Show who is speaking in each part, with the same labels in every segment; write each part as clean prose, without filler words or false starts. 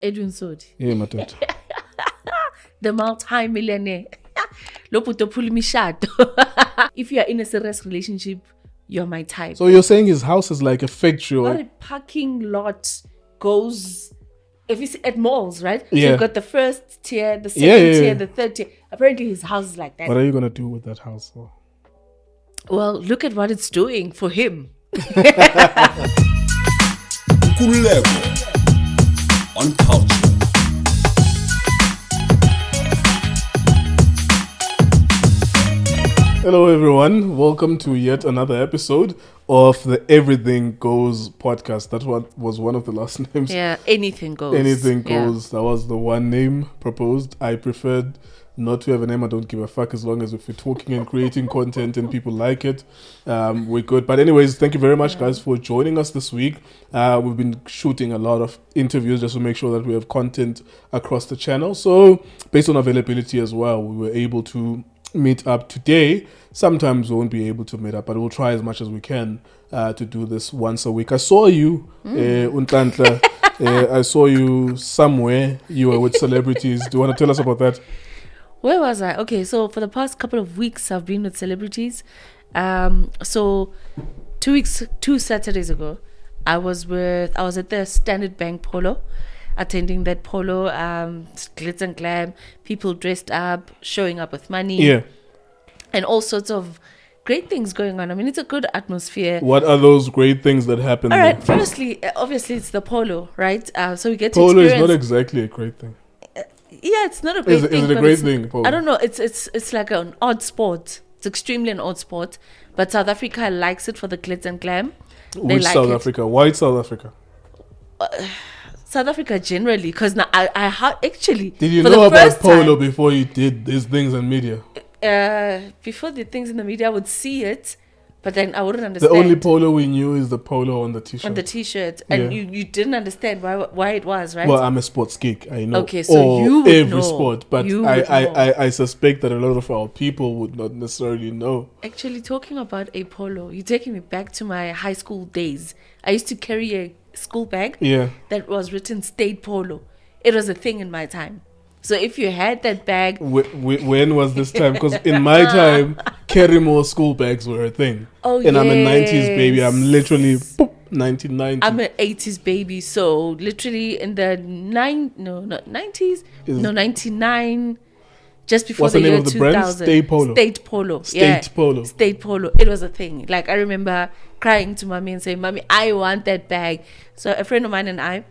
Speaker 1: Edwin Sodi.
Speaker 2: Yeah, my dad.
Speaker 1: The multi-millionaire. If you are in a serious relationship, you're my type.
Speaker 2: So you're saying his house is like a factory?
Speaker 1: Not a parking lot goes... If you see at malls, right?
Speaker 2: Yeah.
Speaker 1: So you've got the first tier, the second tier, the third tier. Apparently his house is like that.
Speaker 2: What are you going to do with that house?
Speaker 1: Well, look at what it's doing for him.
Speaker 3: Nkululeko on Cultr.
Speaker 2: Hello everyone, welcome to yet another episode of the Everything Goes podcast. That was one of the last names.
Speaker 1: Yeah, anything goes.
Speaker 2: Anything goes. That was the one name proposed. I preferred not to have a name. I don't give a fuck as long as if we're talking and creating content and people like it, we're good. But anyways, thank you very much guys for joining us this week. We've been shooting a lot of interviews just to make sure that we have content across the channel. So based on availability as well, we were able to meet up today. Sometimes we won't be able to meet up, but we'll try as much as we can to do this once a week. I saw you, Nhlanhla. I saw you somewhere. You were with celebrities. Do you want to tell us about that?
Speaker 1: Where was I? Okay, so for the past couple of weeks, I've been with celebrities. So 2 Saturdays ago, I was at the Standard Bank Polo, attending that polo, glitz and glam, people dressed up, showing up with money.
Speaker 2: Yeah.
Speaker 1: And all sorts of great things going on. I mean, it's a good atmosphere.
Speaker 2: What are those great things that happen?
Speaker 1: All right,
Speaker 2: there?
Speaker 1: firstly, obviously, it's the polo, right? So we get to
Speaker 2: Polo
Speaker 1: experience...
Speaker 2: is not exactly a great thing.
Speaker 1: Yeah, it's not a great thing.
Speaker 2: Is it a great thing, polo?
Speaker 1: I don't know. It's like an odd sport. It's extremely an odd sport. But South Africa likes it for the glitz and glam.
Speaker 2: Which
Speaker 1: like
Speaker 2: South Africa? White South Africa?
Speaker 1: South Africa generally, because now I actually...
Speaker 2: Did you know about polo before you did these things in media?
Speaker 1: Before the things in the media, I would see it, but then I wouldn't understand.
Speaker 2: The only polo we knew is the polo on the t-shirt.
Speaker 1: On the t-shirt, and you didn't understand why it was, right?
Speaker 2: Well, I'm a sports geek. I know.
Speaker 1: Okay, so you would
Speaker 2: every
Speaker 1: know.
Speaker 2: sport, but I suspect that a lot of our people would not necessarily know.
Speaker 1: Actually, talking about a polo, you're taking me back to my high school days. I used to carry a school bag that was written State Polo. It was a thing in my time. So if you had that bag...
Speaker 2: When was this time? Because in my time, carry more school bags were a thing.
Speaker 1: Oh,
Speaker 2: and I'm a 90s baby. I'm literally 1990.
Speaker 1: I'm an 80s baby. So literally in the 90s? No, 99... Just before
Speaker 2: What's
Speaker 1: the
Speaker 2: name
Speaker 1: year
Speaker 2: of the
Speaker 1: 2000.
Speaker 2: brand? State Polo.
Speaker 1: State Polo.
Speaker 2: State Polo.
Speaker 1: State Polo. It was a thing. Like, I remember crying to mommy and saying, "Mommy, I want that bag." So a friend of mine and I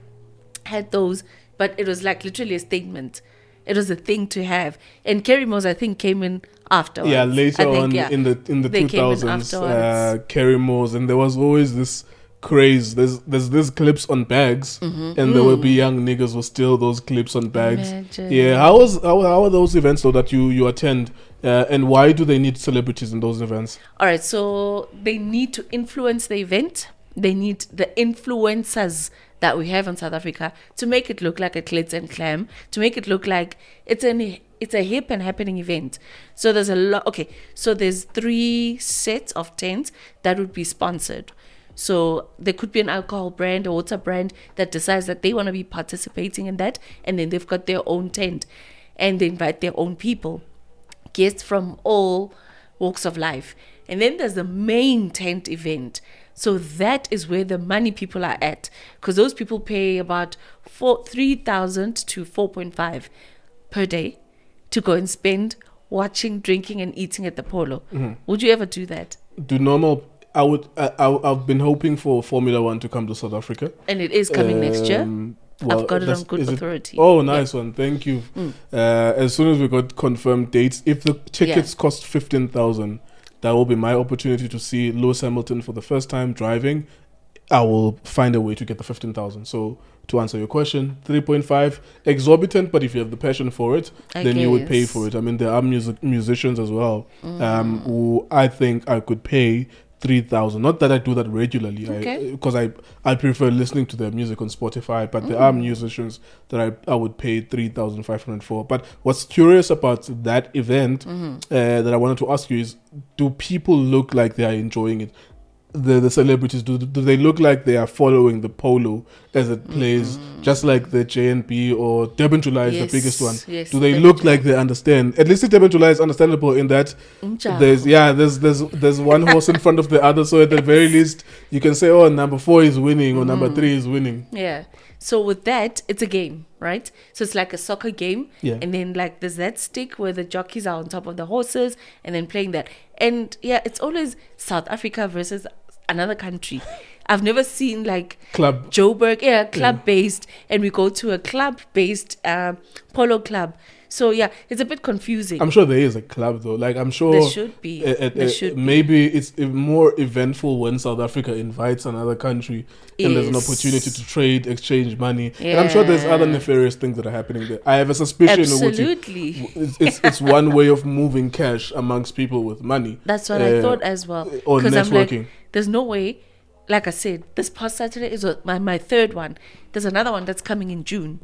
Speaker 1: had those, but it was like literally a statement. It was a thing to have. And Kerry Moss, I think, came in afterwards.
Speaker 2: Yeah, later on in the 2000s, Kerry Moss, and there was always this craze. There's these clips on bags, and there will be young niggas who steal those clips on bags.
Speaker 1: Imagine.
Speaker 2: Yeah, how are those events though that you attend, and why do they need celebrities in those events?
Speaker 1: All right, so they need to influence the event. They need the influencers that we have in South Africa to make it look like a glitz and glam, to make it look like it's a hip and happening event. So there's a lot. Okay, so there's 3 sets of tents that would be sponsored. So there could be an alcohol brand, a water brand that decides that they want to be participating in that, and then they've got their own tent, and they invite their own people, guests from all walks of life. And then there's the main tent event. So that is where the money people are at, because those people pay about 3,000 to 4.5 per day to go and spend watching, drinking, and eating at the polo. Would you ever do that?
Speaker 2: I've been hoping for Formula 1 to come to South Africa.
Speaker 1: And it is coming next year.
Speaker 2: Well,
Speaker 1: I've got it on good authority.
Speaker 2: Oh, nice one. Thank you. As soon as we got confirmed dates, if the tickets cost 15,000, that will be my opportunity to see Lewis Hamilton for the first time driving. I will find a way to get the 15,000. So to answer your question, 3.5 exorbitant, but if you have the passion for it, then you would pay for it. I mean, there are musicians as well who I think I could pay 3,000. Not that I do that regularly, because I prefer listening to their music on Spotify, but there are musicians that I would pay 3,500 for. But what's curious about that event that I wanted to ask you is, do people look like they are enjoying it? the celebrities, do they look like they are following the polo as it plays, just like the JNB or Durban July is the biggest one?
Speaker 1: Yes,
Speaker 2: Do they look like they understand? At least the Durban July is understandable in that there's one horse in front of the other, so at the very least you can say, oh, number 4 is winning or number 3 is winning.
Speaker 1: Yeah. So with that, it's a game, right? So it's like a soccer game.
Speaker 2: Yeah.
Speaker 1: And then like there's that stick where the jockeys are on top of the horses and then playing that. And yeah, it's always South Africa versus another country. I've never seen like
Speaker 2: Club.
Speaker 1: Joburg, club-based, and we go to a club-based polo club. So yeah, it's a bit confusing.
Speaker 2: I'm sure there is a club though. Like I'm sure
Speaker 1: there should be.
Speaker 2: Maybe it's more eventful when South Africa invites another country and there's an opportunity to trade, exchange money. Yeah. And I'm sure there's other nefarious things that are happening there. I have a suspicion.
Speaker 1: Absolutely.
Speaker 2: It's one way of moving cash amongst people with money.
Speaker 1: That's what I thought as well.
Speaker 2: Or networking. I'm like,
Speaker 1: there's no way. Like I said, this past Saturday is my third one. There's another one that's coming in June.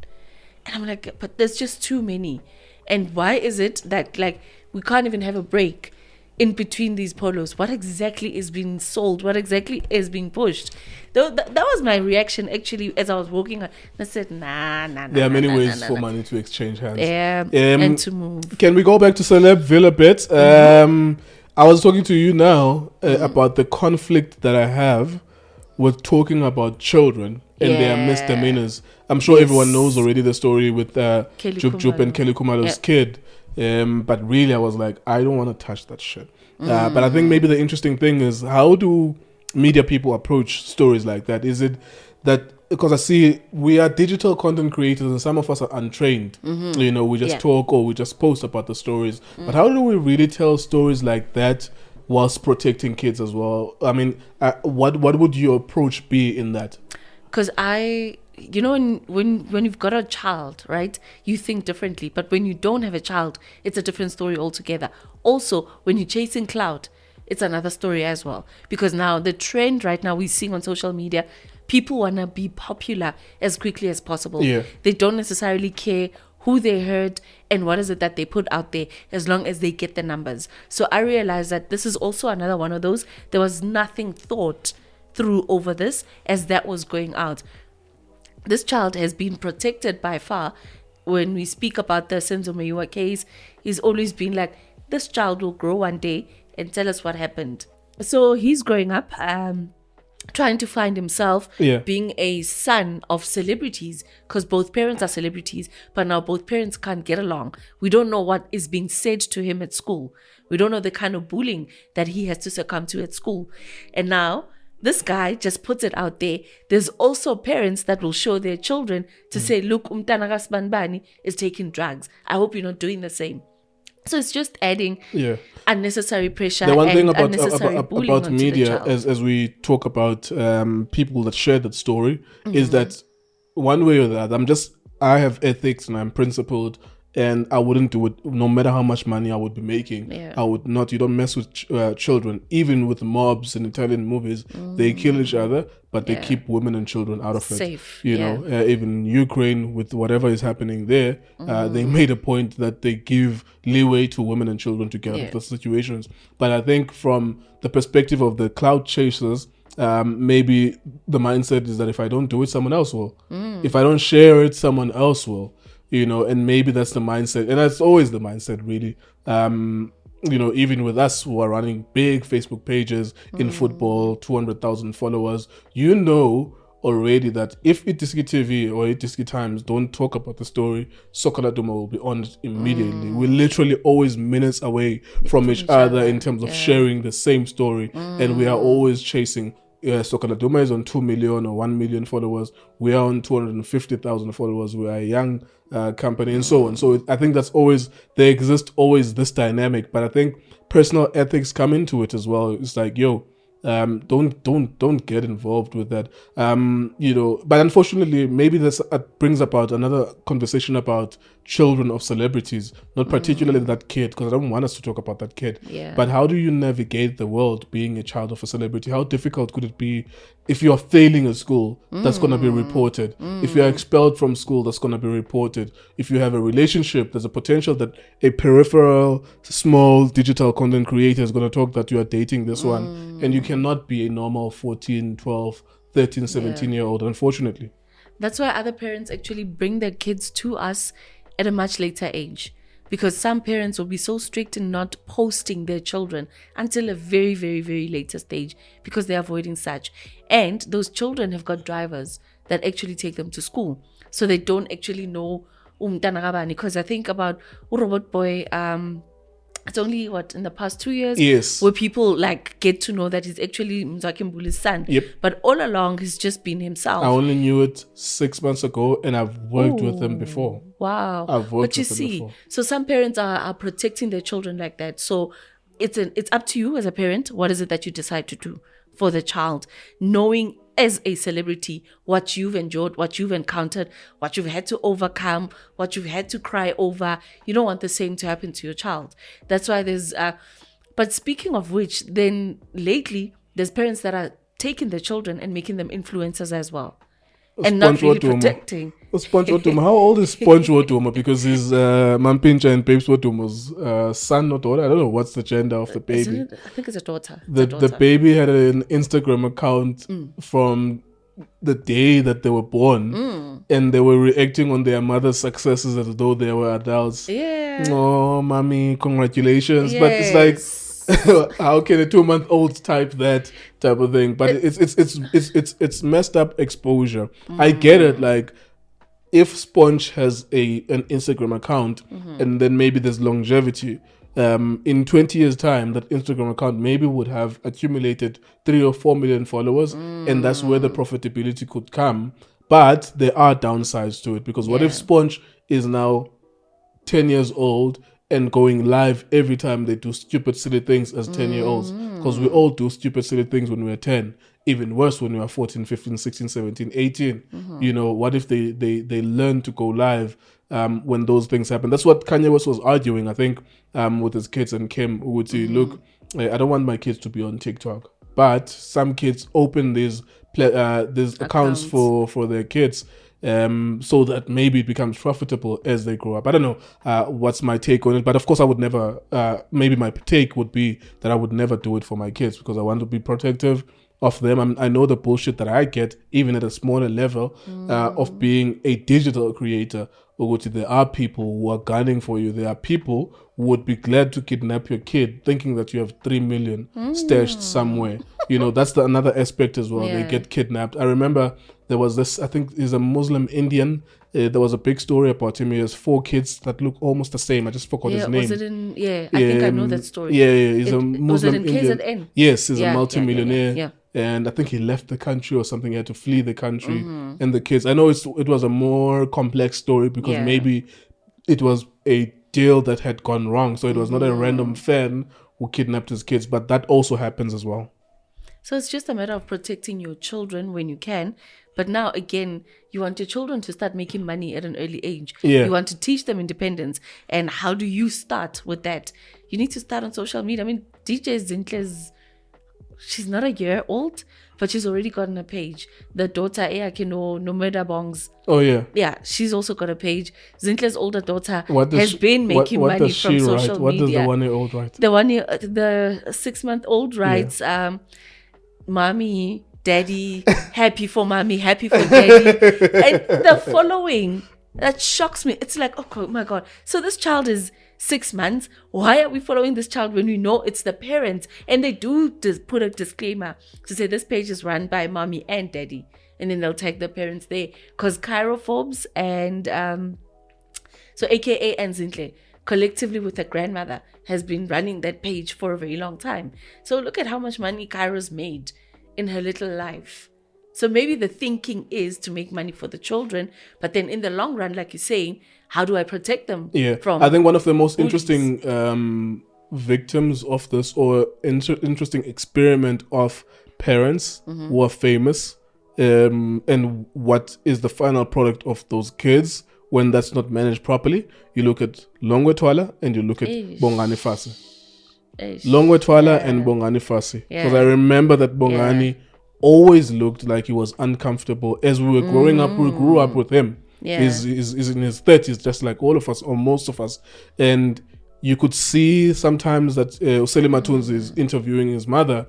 Speaker 1: And I'm like, but there's just too many. And why is it that like we can't even have a break in between these polos? What exactly is being sold? What exactly is being pushed? That was my reaction actually as I was walking. I said, nah.
Speaker 2: There are many ways for money to exchange hands.
Speaker 1: And to move.
Speaker 2: Can we go back to Celebville a bit? I was talking to you now about the conflict that I have with talking about children and their misdemeanors. I'm sure everyone knows already the story with Jup and Khelly Khumalo's kid. But really, I was like, I don't want to touch that shit. But I think maybe the interesting thing is, how do media people approach stories like that? Is it that, because I see we are digital content creators and some of us are untrained. You know, we just talk or we just post about the stories. But how do we really tell stories like that whilst protecting kids as well? I mean, what would your approach be in that?
Speaker 1: Because you know, when you've got a child, right, you think differently. But when you don't have a child, it's a different story altogether. Also, when you're chasing clout, it's another story as well. Because now the trend right now we're seeing on social media, people want to be popular as quickly as possible. Yeah. They don't necessarily care who they heard and what is it that they put out there, as long as they get the numbers. So I realized that this is also another one of those. There was nothing thought through over this as that was going out. This child has been protected by far. When we speak about the Senzo Meyiwa case, he's always been like, this child will grow one day and tell us what happened. So he's growing up, trying to find himself, being a son of celebrities, because both parents are celebrities, but now both parents can't get along. We don't know what is being said to him at school. We don't know the kind of bullying that he has to succumb to at school. And now this guy just puts it out there. There's also parents that will show their children to say, look, umntana kaSbanibani is taking drugs. I hope you're not doing the same. So it's just adding unnecessary pressure.
Speaker 2: The one thing
Speaker 1: about
Speaker 2: media, as we talk about people that share that story, is that one way or the other, I have ethics and I'm principled, and I wouldn't do it no matter how much money I would be making. I would not. You don't mess with children. Even with mobs in Italian movies, they kill each other, but they keep women and children out of
Speaker 1: safe.
Speaker 2: It. You know, even Ukraine with whatever is happening there, they made a point that they give leeway to women and children to get out of the situations. But I think from the perspective of the cloud chasers, maybe the mindset is that if I don't do it, someone else will. If I don't share it, someone else will. You know, and maybe that's the mindset, and that's always the mindset, really. You know, even with us who are running big Facebook pages in football, 200,000 followers, you know already that if Itiski TV or Itiski Times don't talk about the story, Sokola Duma will be on it immediately. We're literally always minutes away from each other in terms of sharing the same story, and we are always chasing. Sokola Duma is on 2 million or 1 million followers. We are on 250,000 followers. We are a young company and so on. So I think there exists always this dynamic, but I think personal ethics come into it as well. It's like, don't get involved with that. You know, but unfortunately, maybe this brings about another conversation about children of celebrities, not particularly that kid, because I don't want us to talk about that kid. But how do you navigate the world being a child of a celebrity? How difficult could it be if you're failing at school? That's going to be reported. If you're expelled from school, that's going to be reported. If you have a relationship, there's a potential that a peripheral, small digital content creator is going to talk that you are dating this one, and you cannot be a normal 14, 12, 13, 17-year-old, unfortunately.
Speaker 1: That's why other parents actually bring their kids to us at a much later age. Because some parents will be so strict in not posting their children until a very, very, very later stage because they're avoiding such. And those children have got drivers that actually take them to school. So they don't actually know because I think about Robot Boy, it's only in the past 2 years where people like get to know that he's actually Mzwakhe Mbuli's son.
Speaker 2: Yep.
Speaker 1: But all along he's just been himself.
Speaker 2: I only knew it 6 months ago, and I've worked with him before.
Speaker 1: Wow.
Speaker 2: I've worked
Speaker 1: but you
Speaker 2: with him
Speaker 1: see,
Speaker 2: before.
Speaker 1: So some parents are protecting their children like that. So it's up to you as a parent. What is it that you decide to do for the child, knowing as a celebrity what you've endured, what you've encountered, what you've had to overcome, what you've had to cry over. You don't want the same to happen to your child. That's why there's but speaking of which, then lately there's parents that are taking their children and making them influencers as well, and not really protecting.
Speaker 2: Sponge Wotuma. How old is Sponge Wotuma? Because he's Mampincha and Babes Wotuma's son or daughter. I don't know what's the gender of the baby.
Speaker 1: I think it's a daughter.
Speaker 2: The baby had an Instagram account from the day that they were born, and they were reacting on their mother's successes as though they were adults.
Speaker 1: Yeah.
Speaker 2: Oh, mommy, congratulations!
Speaker 1: Yes.
Speaker 2: But it's like, how can a 2-month-old type that type of thing? But it's messed up exposure. I get it. Like, if Sponge has an Instagram account, and then maybe there's longevity, in 20 years' time, that Instagram account maybe would have accumulated 3 or 4 million followers, and that's where the profitability could come. But there are downsides to it, because what if Sponge is now 10 years old and going live every time they do stupid, silly things as 10-year-olds? Because we all do stupid, silly things when we're 10. Even worse when we are 14, 15, 16, 17, 18. You know, what if they learn to go live when those things happen? That's what Kanye West was arguing, I think, with his kids and Kim, who would say, look, I don't want my kids to be on TikTok. But some kids open these accounts for their kids, so that maybe it becomes profitable as they grow up. I don't know what's my take on it, but of course I would never, maybe my take would be that I would never do it for my kids, because I want to be protective of them. I know the bullshit that I get, even at a smaller level, of being a digital creator. There are people who are gunning for you. There are people who would be glad to kidnap your kid, thinking that you have 3 million stashed somewhere. You know, that's another aspect as well. They get kidnapped. I remember there was this, I think he's a Muslim Indian. There was a big story about him. He has 4 kids that look almost the same. I just forgot his name.
Speaker 1: Was it in? I think I know that story.
Speaker 2: He's a Muslim
Speaker 1: was it in
Speaker 2: Indian.
Speaker 1: KZN?
Speaker 2: Yes, he's a multimillionaire.
Speaker 1: Yeah.
Speaker 2: And I think he left the country or something. He had to flee the country. And the kids, I know it was a more complex story, because maybe it was a deal that had gone wrong. So it was not a random fan who kidnapped his kids, but that also happens as well.
Speaker 1: So it's just a matter of protecting your children when you can. But now, again, you want your children to start making money at an early age.
Speaker 2: Yeah.
Speaker 1: You want to teach them independence. And how do you start with that? You need to start on social media. I mean, DJ Zinhle's, she's not a year old, but she's already gotten a page. The daughter, Nomeda Bongs.
Speaker 2: Oh, yeah.
Speaker 1: Yeah, she's also got a page. Zinhle's older daughter has been making money from social media.
Speaker 2: What does the 1-year-old write?
Speaker 1: The 6-month-old writes, Mommy, Daddy, happy for Mommy, happy for Daddy. And the following, that shocks me. It's like, oh my God. So this child is 6 months. Why are we following this child when we know it's the parents? And they do put a disclaimer to say this page is run by Mommy and Daddy. And then they'll tag the parents there. Because chirophobes and, so AKA and Zinhle, collectively with her grandmother, has been running that page for a very long time. So look at how much money Kairo's made in her little life. So maybe the thinking is to make money for the children, but then in the long run, like you're saying, how do I protect them from?
Speaker 2: I think one of the most interesting victims of this, or interesting experiment of parents who are famous, and what is the final product of those kids when that's not managed properly. You look at Longwe Twala and you look at Bongani Fasi. Longwe Twala and Bongani Fasi. Because I remember that Bongani always looked like he was uncomfortable. As we were growing up, we grew up with him. He's in his 30s, just like all of us, or most of us. And you could see sometimes that Useli Matunzi is interviewing his mother,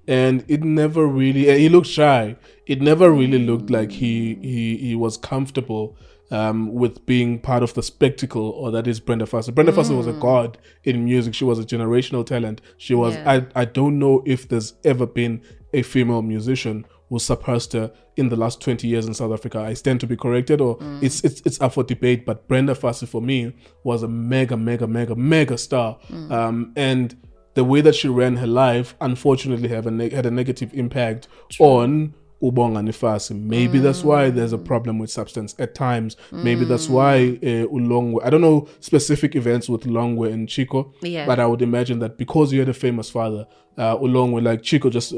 Speaker 2: and it never really. He looked shy. It never really looked like he was comfortable with being part of the spectacle, or that is Brenda Fassie. Brenda Fassie was a god in music. She was a generational talent. She was. I don't know if there's ever been a female musician who surpassed her in the last 20 years in South Africa. I stand to be corrected, or it's up for debate. But Brenda Fassie for me was a mega star, and the way that she ran her life, unfortunately, had a negative impact on Ubonga Nifasi. Maybe that's why there's a problem with substance at times. Maybe that's why Ulongwe, I don't know specific events with Longwe and Chico, but I would imagine that because he had a famous father, Ulongwe, like Chico just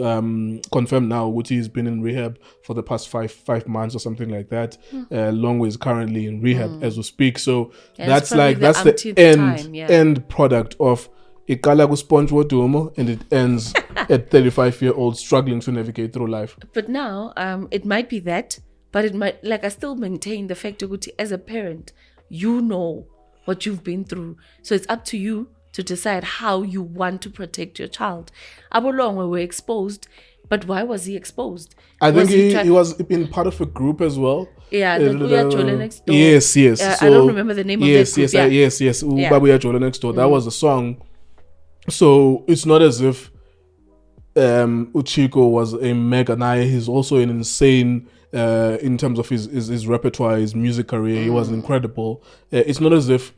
Speaker 2: confirmed now, which he's been in rehab for the past five months or something like that. Longwe is currently in rehab as we speak. So that's the end product of Ikala Sponge Wodumo, and it ends at 35-year-old struggling to navigate through life.
Speaker 1: But now, it might be that, but it might, like, I still maintain the fact that as a parent, you know what you've been through. So it's up to you to decide how you want to protect your child. Abolongwe were exposed, but why was he exposed?
Speaker 2: I think he was in part of a group as well.
Speaker 1: Yeah, the Uya Jola Next Door.
Speaker 2: Yes.
Speaker 1: So, I don't remember the name of that group.
Speaker 2: Yes. Uya Jola Next Door. That was the song. So it's not as if Uchiko was a mega naya. He's also an insane in terms of his repertoire, his music career. He was incredible. It's not as if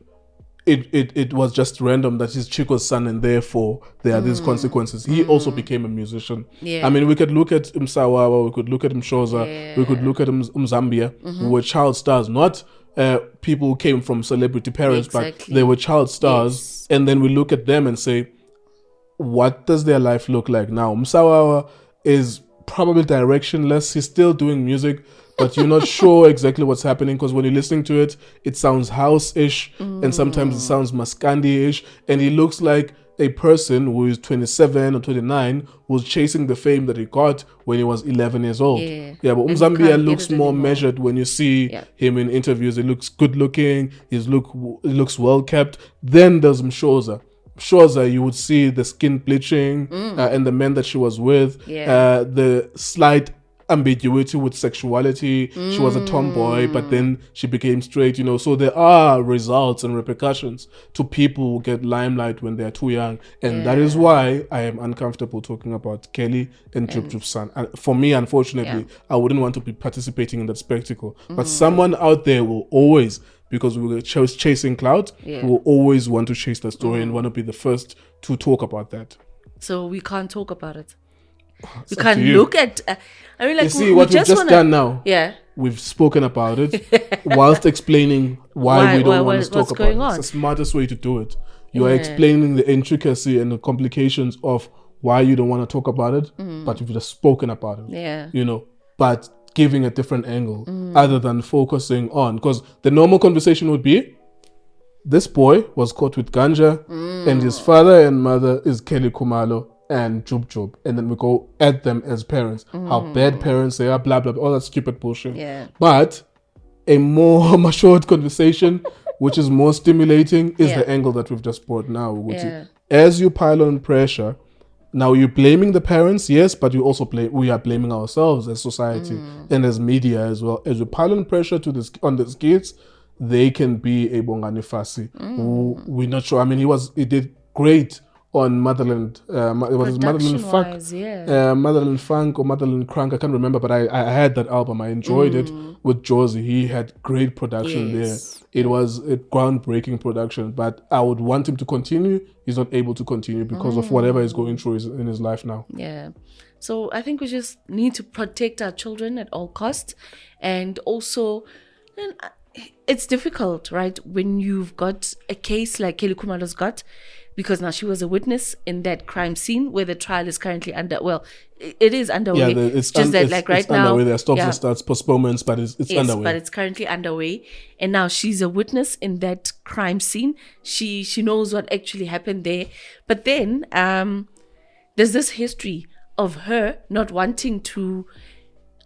Speaker 2: it was just random that he's Chico's son and therefore there are these consequences. He also became a musician. Yeah. I mean, we could look at Msawawa, we could look at Mshoza, we could look at Mzambia, who were child stars, not people who came from celebrity parents, but they were child stars. And then we look at them and say, what does their life look like now? Msawawa is probably directionless. He's still doing music, but you're not sure exactly what's happening, because when you're listening to it, it sounds house-ish and sometimes it sounds Maskandi-ish, and he looks like a person who is 27 or 29 who's chasing the fame that he got when he was 11 years old. But Mzambia looks more measured when you see him in interviews. He looks good looking, he looks well kept. Then there's Mshoza. You would see the skin bleaching and the men that she was with, the slight ambiguity with sexuality. She was a tomboy, but then she became straight, So there are results and repercussions to people who get limelight when they're too young. And that is why I am uncomfortable talking about Khelly and Jub's son. And for me, unfortunately, I wouldn't want to be participating in that spectacle. But someone out there will always, because we were chasing clout, will always want to chase the story and want to be the first to talk about that.
Speaker 1: So we can't talk about it. We can't look at...
Speaker 2: you see, what we've just done now, we've spoken about it whilst explaining why we don't want to talk about it. It's the smartest way to do it. You are explaining the intricacy and the complications of why you don't want to talk about it, but you've just spoken about it. But giving a different angle other than focusing on, because the normal conversation would be, this boy was caught with ganja and his father and mother is Khelly Khumalo and Jub, and then we go at them as parents, how bad parents they are, blah blah blah, all that stupid bullshit. But a more matured conversation, which is more stimulating, is the angle that we've just brought now, which is, as you pile on pressure, now you're blaming the parents, yes, but you also we are blaming ourselves as society and as media as well. As we pile on pressure on these kids, they can be a Bongani Fassi, who we're not sure. I mean, he did great on Motherland. Was it Motherland Funk? Motherland Funk or Motherland Crunk, I can't remember, but I had that album. I enjoyed it with Josie. He had great production there. It was a groundbreaking production, but I would want him to continue. He's not able to continue because of whatever he's going through in his life now.
Speaker 1: So I think we just need to protect our children at all costs. And also, it's difficult, right? When you've got a case like Khelly Khumalo's got, because now she was a witness in that crime scene where the trial is currently it is underway.
Speaker 2: It's just that, like, right now, underway. There are stops and starts, postponements, but it's underway.
Speaker 1: But it's currently underway, and now she's a witness in that crime scene. She knows what actually happened there. But then there's this history of her not wanting to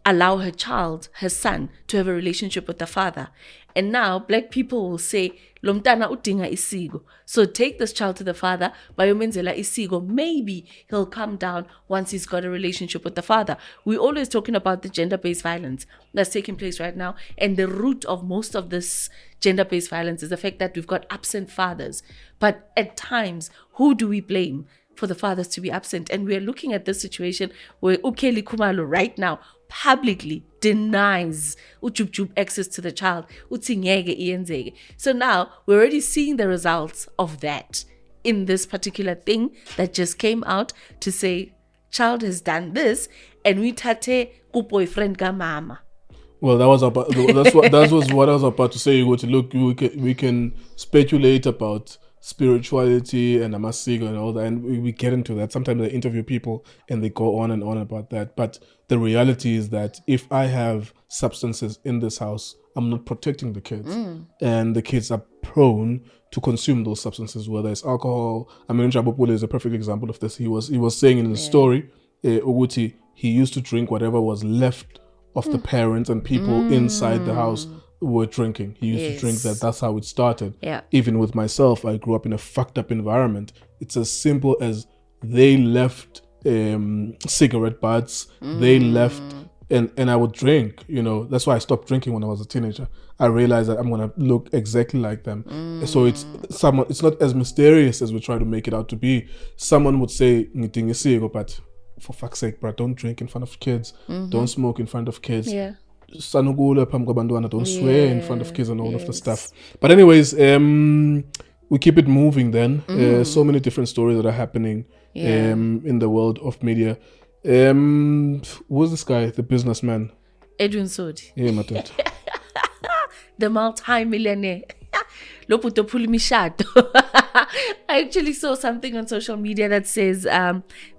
Speaker 1: allow her son to have a relationship with the father. And now black people will say, Lomtana udinga isiko. So take this child to the father, bayomenzela isiko. Maybe he'll come down once he's got a relationship with the father. We're always talking about the gender-based violence that's taking place right now. And the root of most of this gender-based violence is the fact that we've got absent fathers. But at times, who do we blame for the fathers to be absent? And we're looking at this situation where Khelly Khumalo right now publicly denies Ujub access to the child. So now we're already seeing the results of that in this particular thing that just came out to say child has done this and we tate boyfriend ka mama.
Speaker 2: Well, that was what I was about to say. Look, we can speculate about spirituality and amasiko and all that, and we get into that. Sometimes I interview people and they go on and on about that. But the reality is that if I have substances in this house, I'm not protecting the kids. And the kids are prone to consume those substances, whether it's alcohol. I mean, Jabopule is a perfect example of this. He was saying in the story, Uguti, he used to drink whatever was left of the parents and people inside the house were drinking. He used to drink that. That's how it started.
Speaker 1: Yeah.
Speaker 2: Even with myself, I grew up in a fucked up environment. It's as simple as they left cigarette butts. They left, and I would drink. That's why I stopped drinking when I was a teenager. I realized that I'm gonna look exactly like them. So it's not as mysterious as we try to make it out to be. Someone would say, but for fuck's sake, bro, don't drink in front of kids. Don't smoke in front of kids.
Speaker 1: Yeah.
Speaker 2: Don't swear in front of kids and all of the stuff. But anyways, we keep it moving then. So many different stories that are happening in the world of media. Who's this guy, the businessman?
Speaker 1: Edwin Sodi.
Speaker 2: Yeah, my dude.
Speaker 1: The multi-millionaire. I actually saw something on social media that says,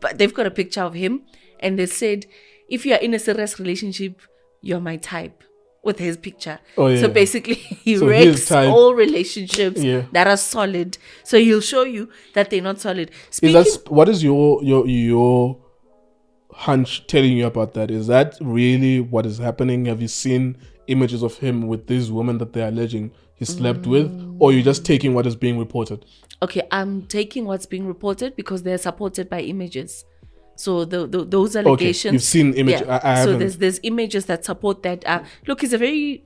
Speaker 1: but they've got a picture of him and they said, if you are in a serious relationship, you're my type, with his picture. So basically he rakes all relationships that are solid. So he'll show you that they're not solid.
Speaker 2: What is your hunch telling you about that? Is that really what is happening? Have you seen images of him with this woman that they're alleging he slept with, or you're just taking what is being reported?
Speaker 1: Okay, I'm taking what's being reported because they're supported by images. So those allegations.
Speaker 2: Okay, you've seen images.
Speaker 1: Yeah.
Speaker 2: I
Speaker 1: so
Speaker 2: haven't.
Speaker 1: there's images that support that. Look, he's a very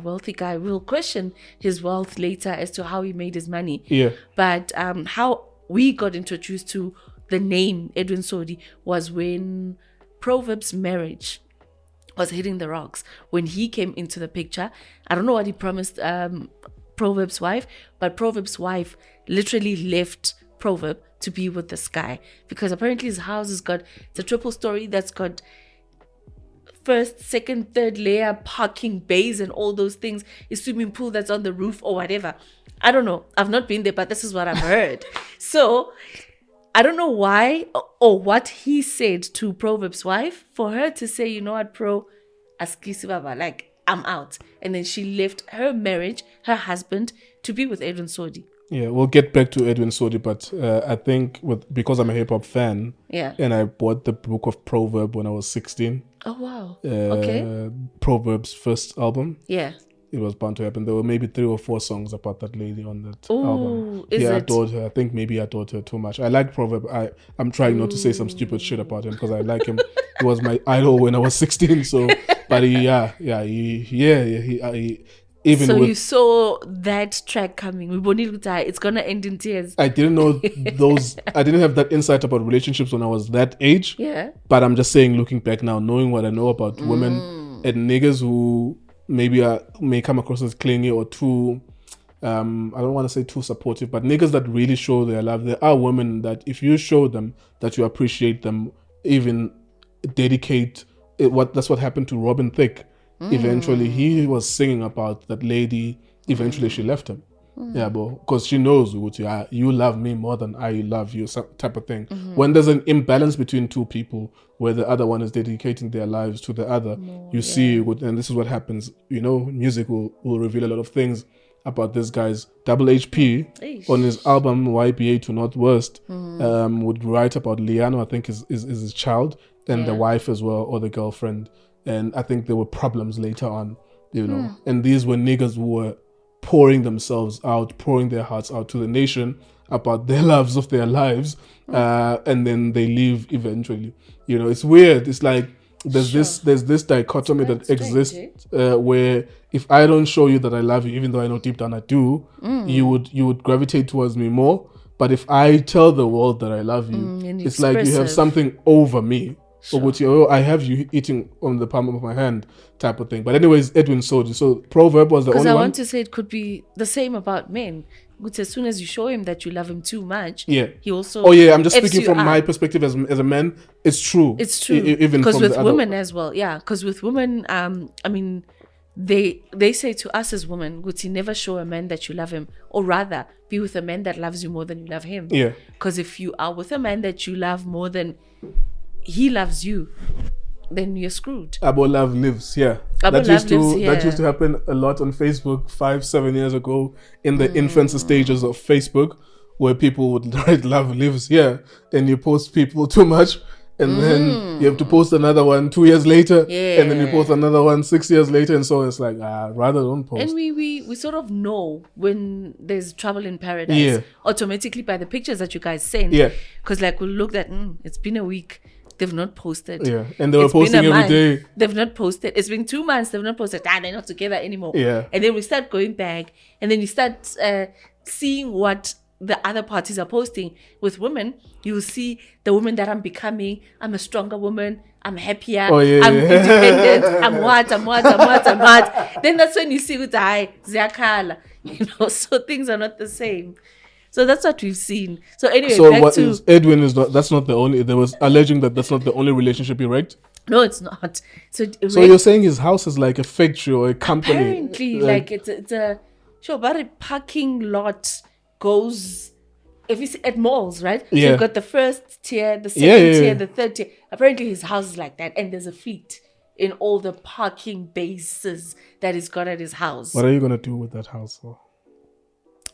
Speaker 1: wealthy guy. We'll question his wealth later as to how he made his money.
Speaker 2: Yeah.
Speaker 1: But how we got introduced to the name Edwin Sodi was when Proverb's marriage was hitting the rocks. When he came into the picture, I don't know what he promised Proverb's wife, but Proverb's wife literally left Proverb to be with this guy because apparently his house it's a triple story that's got first, second, third layer parking bays and all those things, a swimming pool that's on the roof or whatever. I don't know. I've not been there, but this is what I've heard. So I don't know why or what he said to Proverb's wife for her to say, you know what, Pro, askisi baba, like I'm out. And then she left her marriage, her husband, to be with Edwin Sodi.
Speaker 2: Yeah, we'll get back to Edwin Sodi, but I think because I'm a hip hop fan, and I bought the book of Proverb when I was 16.
Speaker 1: Oh wow! Okay.
Speaker 2: Proverb's first album.
Speaker 1: Yeah.
Speaker 2: It was bound to happen. There were maybe 3 or 4 songs about that lady on that album. I adored her. I think maybe I adored her too much. I like Proverb. I'm trying not to say some stupid shit about him because I like him. He was my idol when I was 16. So, but he even
Speaker 1: so
Speaker 2: with,
Speaker 1: you saw that track coming. It's gonna end in tears.
Speaker 2: I didn't know those. I didn't have that insight about relationships when I was that age.
Speaker 1: Yeah.
Speaker 2: But I'm just saying, looking back now, knowing what I know about women and niggas who maybe may come across as clingy or too, I don't want to say too supportive, but niggas that really show their love. There are women that if you show them that you appreciate them, even dedicate it. That's what happened to Robin Thicke. Eventually, he was singing about that lady. Eventually, she left him. Yeah, but because she knows you love me more than I love you, some type of thing. When there's an imbalance between two people, where the other one is dedicating their lives to the other, see, and this is what happens. Music will reveal a lot of things about this guy's Double HP on his album YBA to Not Worst. Would write about Liano, I think is his child, and the wife as well, or the girlfriend. And I think there were problems later on. you know. And these were niggas who were pouring themselves out, pouring their hearts out to the nation about their loves of their lives, and then they leave eventually. You know, it's weird. It's like there's this dichotomy that exists where if I don't show you that I love you, even though I know deep down I do, you would gravitate towards me more. But if I tell the world that I love you, it's like you have something over me. Sure. I have you eating on the palm of my hand type of thing. But anyways, Edwin Sodi. So proverb was the only one.
Speaker 1: Because I want to say it could be the same about men. Which as soon as you show him that you love him too much, he also...
Speaker 2: Oh yeah, I'm just speaking from my perspective as a man. It's true.
Speaker 1: It's true.
Speaker 2: Even
Speaker 1: because with women as well. Yeah, because with women, I mean, they say to us as women, Guti, never show a man that you love him. Or rather, be with a man that loves you more than you love him.
Speaker 2: Yeah.
Speaker 1: Because if you are with a man that you love more than he loves you, then you're screwed.
Speaker 2: Abo love lives, yeah. That used to happen a lot on Facebook 5-7 years ago in the infancy stages of Facebook, where people would write love lives, yeah. Then you post people too much, and then you have to post another one 2 years later, and then you post another one 6 years later, and so it's like, rather don't post.
Speaker 1: And we sort of know when there's trouble in paradise automatically by the pictures that you guys send.
Speaker 2: Yeah.
Speaker 1: Because like we'll look at, it's been a week. They've not posted.
Speaker 2: Yeah, and they were posting every day.
Speaker 1: They've not posted. It's been 2 months. They've not posted. They're not together anymore.
Speaker 2: Yeah.
Speaker 1: And then we start going back, and then you start seeing what the other parties are posting. With women, you will see the woman that I'm becoming. I'm a stronger woman. I'm happier. I'm independent. I'm what. Then that's when you see with the Ziakala. You know, so things are not the same. So that's what we've seen. So anyway,
Speaker 2: Edwin is not. That's not the only. There was alleging that that's not the only relationship he wrecked.
Speaker 1: No, it's not. So
Speaker 2: you're saying his house is like a factory or a company?
Speaker 1: Apparently, like it's a sure, but a parking lot goes. If you see at malls, right? So you've got the first tier, the second tier, the third tier. Apparently, his house is like that, and there's a fleet in all the parking bases that he's got at his house.
Speaker 2: What are you gonna do with that house?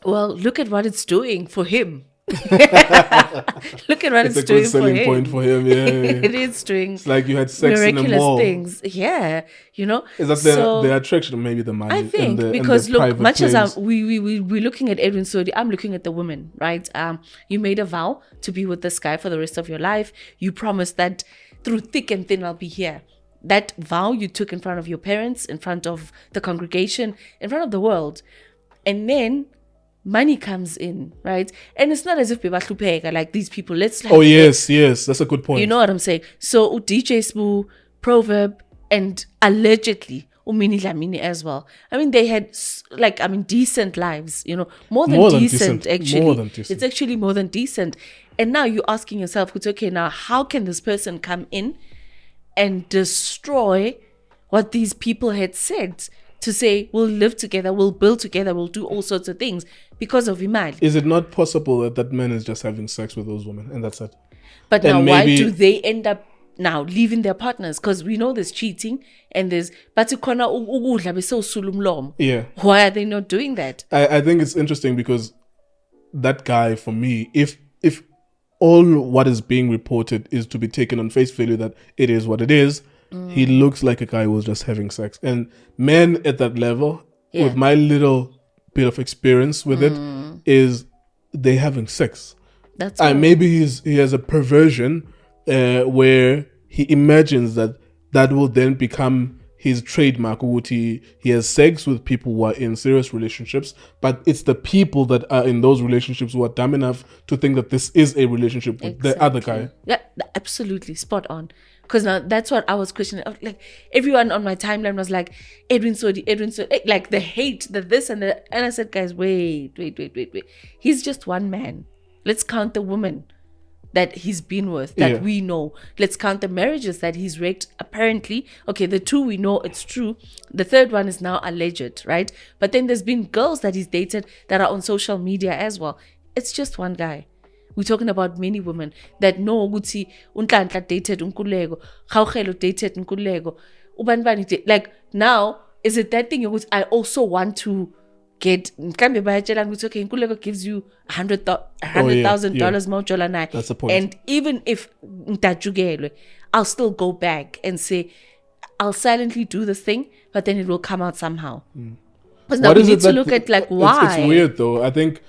Speaker 1: Well, look at what it's doing for him. Look at what it's doing for him. It's a good selling
Speaker 2: point for him, yeah.
Speaker 1: It is doing
Speaker 2: it's like you had sex in a mall.
Speaker 1: Things. Yeah, you know.
Speaker 2: Is that the attraction, maybe the money?
Speaker 1: I think because look, much as we're looking at Edwin Sodi, I'm looking at the woman, right? You made a vow to be with this guy for the rest of your life. You promised that through thick and thin I'll be here. That vow you took in front of your parents, in front of the congregation, in front of the world. And then money comes in, right? And it's not as if people are like these people. Yes,
Speaker 2: that's a good point.
Speaker 1: You know what I'm saying? So DJ Sbu, Proverb, and allegedly Umini Lamini as well. I mean, they had decent lives, you know, more than decent. Actually.
Speaker 2: More than decent.
Speaker 1: It's actually more than decent. And now you're asking yourself, okay, now how can this person come in and destroy what these people had said? To say, we'll live together, we'll build together, we'll do all sorts of things because of Imali.
Speaker 2: Is it not possible that man is just having sex with those women and that's it?
Speaker 1: But now why do they end up now leaving their partners? Because we know there's cheating and there's...
Speaker 2: Yeah.
Speaker 1: Why are they not doing that?
Speaker 2: I think it's interesting because that guy, for me, if all what is being reported is to be taken on face value that it is what it is, he looks like a guy who was just having sex. And men at that level, with my little bit of experience with it, is they having sex.
Speaker 1: That's all.
Speaker 2: Maybe he has a perversion where he imagines that will then become his trademark. He has sex with people who are in serious relationships, but it's the people that are in those relationships who are dumb enough to think that this is a relationship with the other guy.
Speaker 1: Yeah, absolutely. Spot on. Because now that's what I was questioning. Like everyone on my timeline was like, Edwin Sodi, like the hate, the this and the... And I said, guys, wait. He's just one man. Let's count the woman that he's been with, that we know. Let's count the marriages that he's wrecked. Apparently, okay, the 2 we know it's true. The 3rd one is now alleged, right? But then there's been girls that he's dated that are on social media as well. It's just one guy. We're talking about many women that know ukuthi Nhlanhla dated Nkululeko, Khumalo dated Nkululeko, Ubanibani like now is it that thing which I also want to get mhlambe bayatshela ukuthi okay Nkululeko gives you $100,000 more jolana.
Speaker 2: That's the point.
Speaker 1: And even if ntajugelwe, I'll still go back and say I'll silently do this thing, but then it will come out somehow. Because now we need to look at like why.
Speaker 2: It's weird though. I think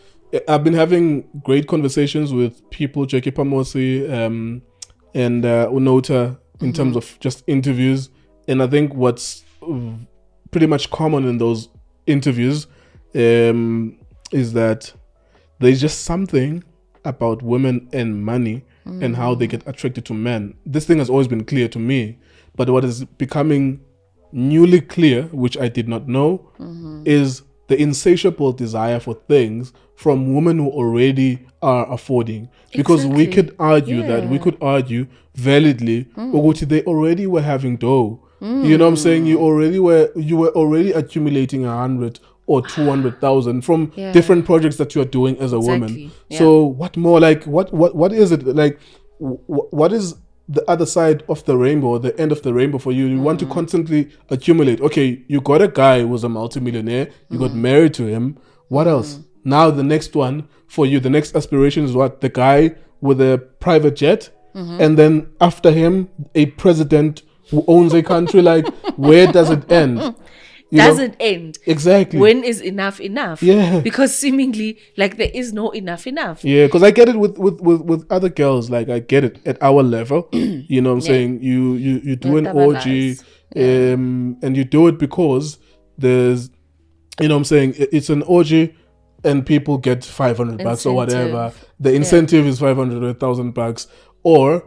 Speaker 2: I've been having great conversations with people, Jackie Pamosi and Unota, in terms of just interviews. And I think what's pretty much common in those interviews is that there's just something about women and money and how they get attracted to men. This thing has always been clear to me, but what is becoming newly clear, which I did not know, is the insatiable desire for things from women who already are affording. Because we could argue validly, they already were having dough. You know what I'm saying? You were already accumulating 100 or 200,000 from different projects that you are doing as a woman. So what more? Like what is it? Like what is the other side of the rainbow, the end of the rainbow for you? You want to constantly accumulate. Okay, you got a guy who was a multimillionaire. You got married to him. What else? Now the next one for you, the next aspiration is what? The guy with a private jet, and then after him, a president who owns a country. Like, where does it end?
Speaker 1: Doesn't end.
Speaker 2: Exactly.
Speaker 1: When is enough enough?
Speaker 2: Yeah.
Speaker 1: Because seemingly, like, there is no enough enough.
Speaker 2: Yeah, because I get it with other girls. Like, I get it at our level. You know what I'm saying? You do an orgy, and you do it because there's, you know what I'm saying? It's an orgy and people get $500 or whatever. The incentive is $500 or $1,000. Or,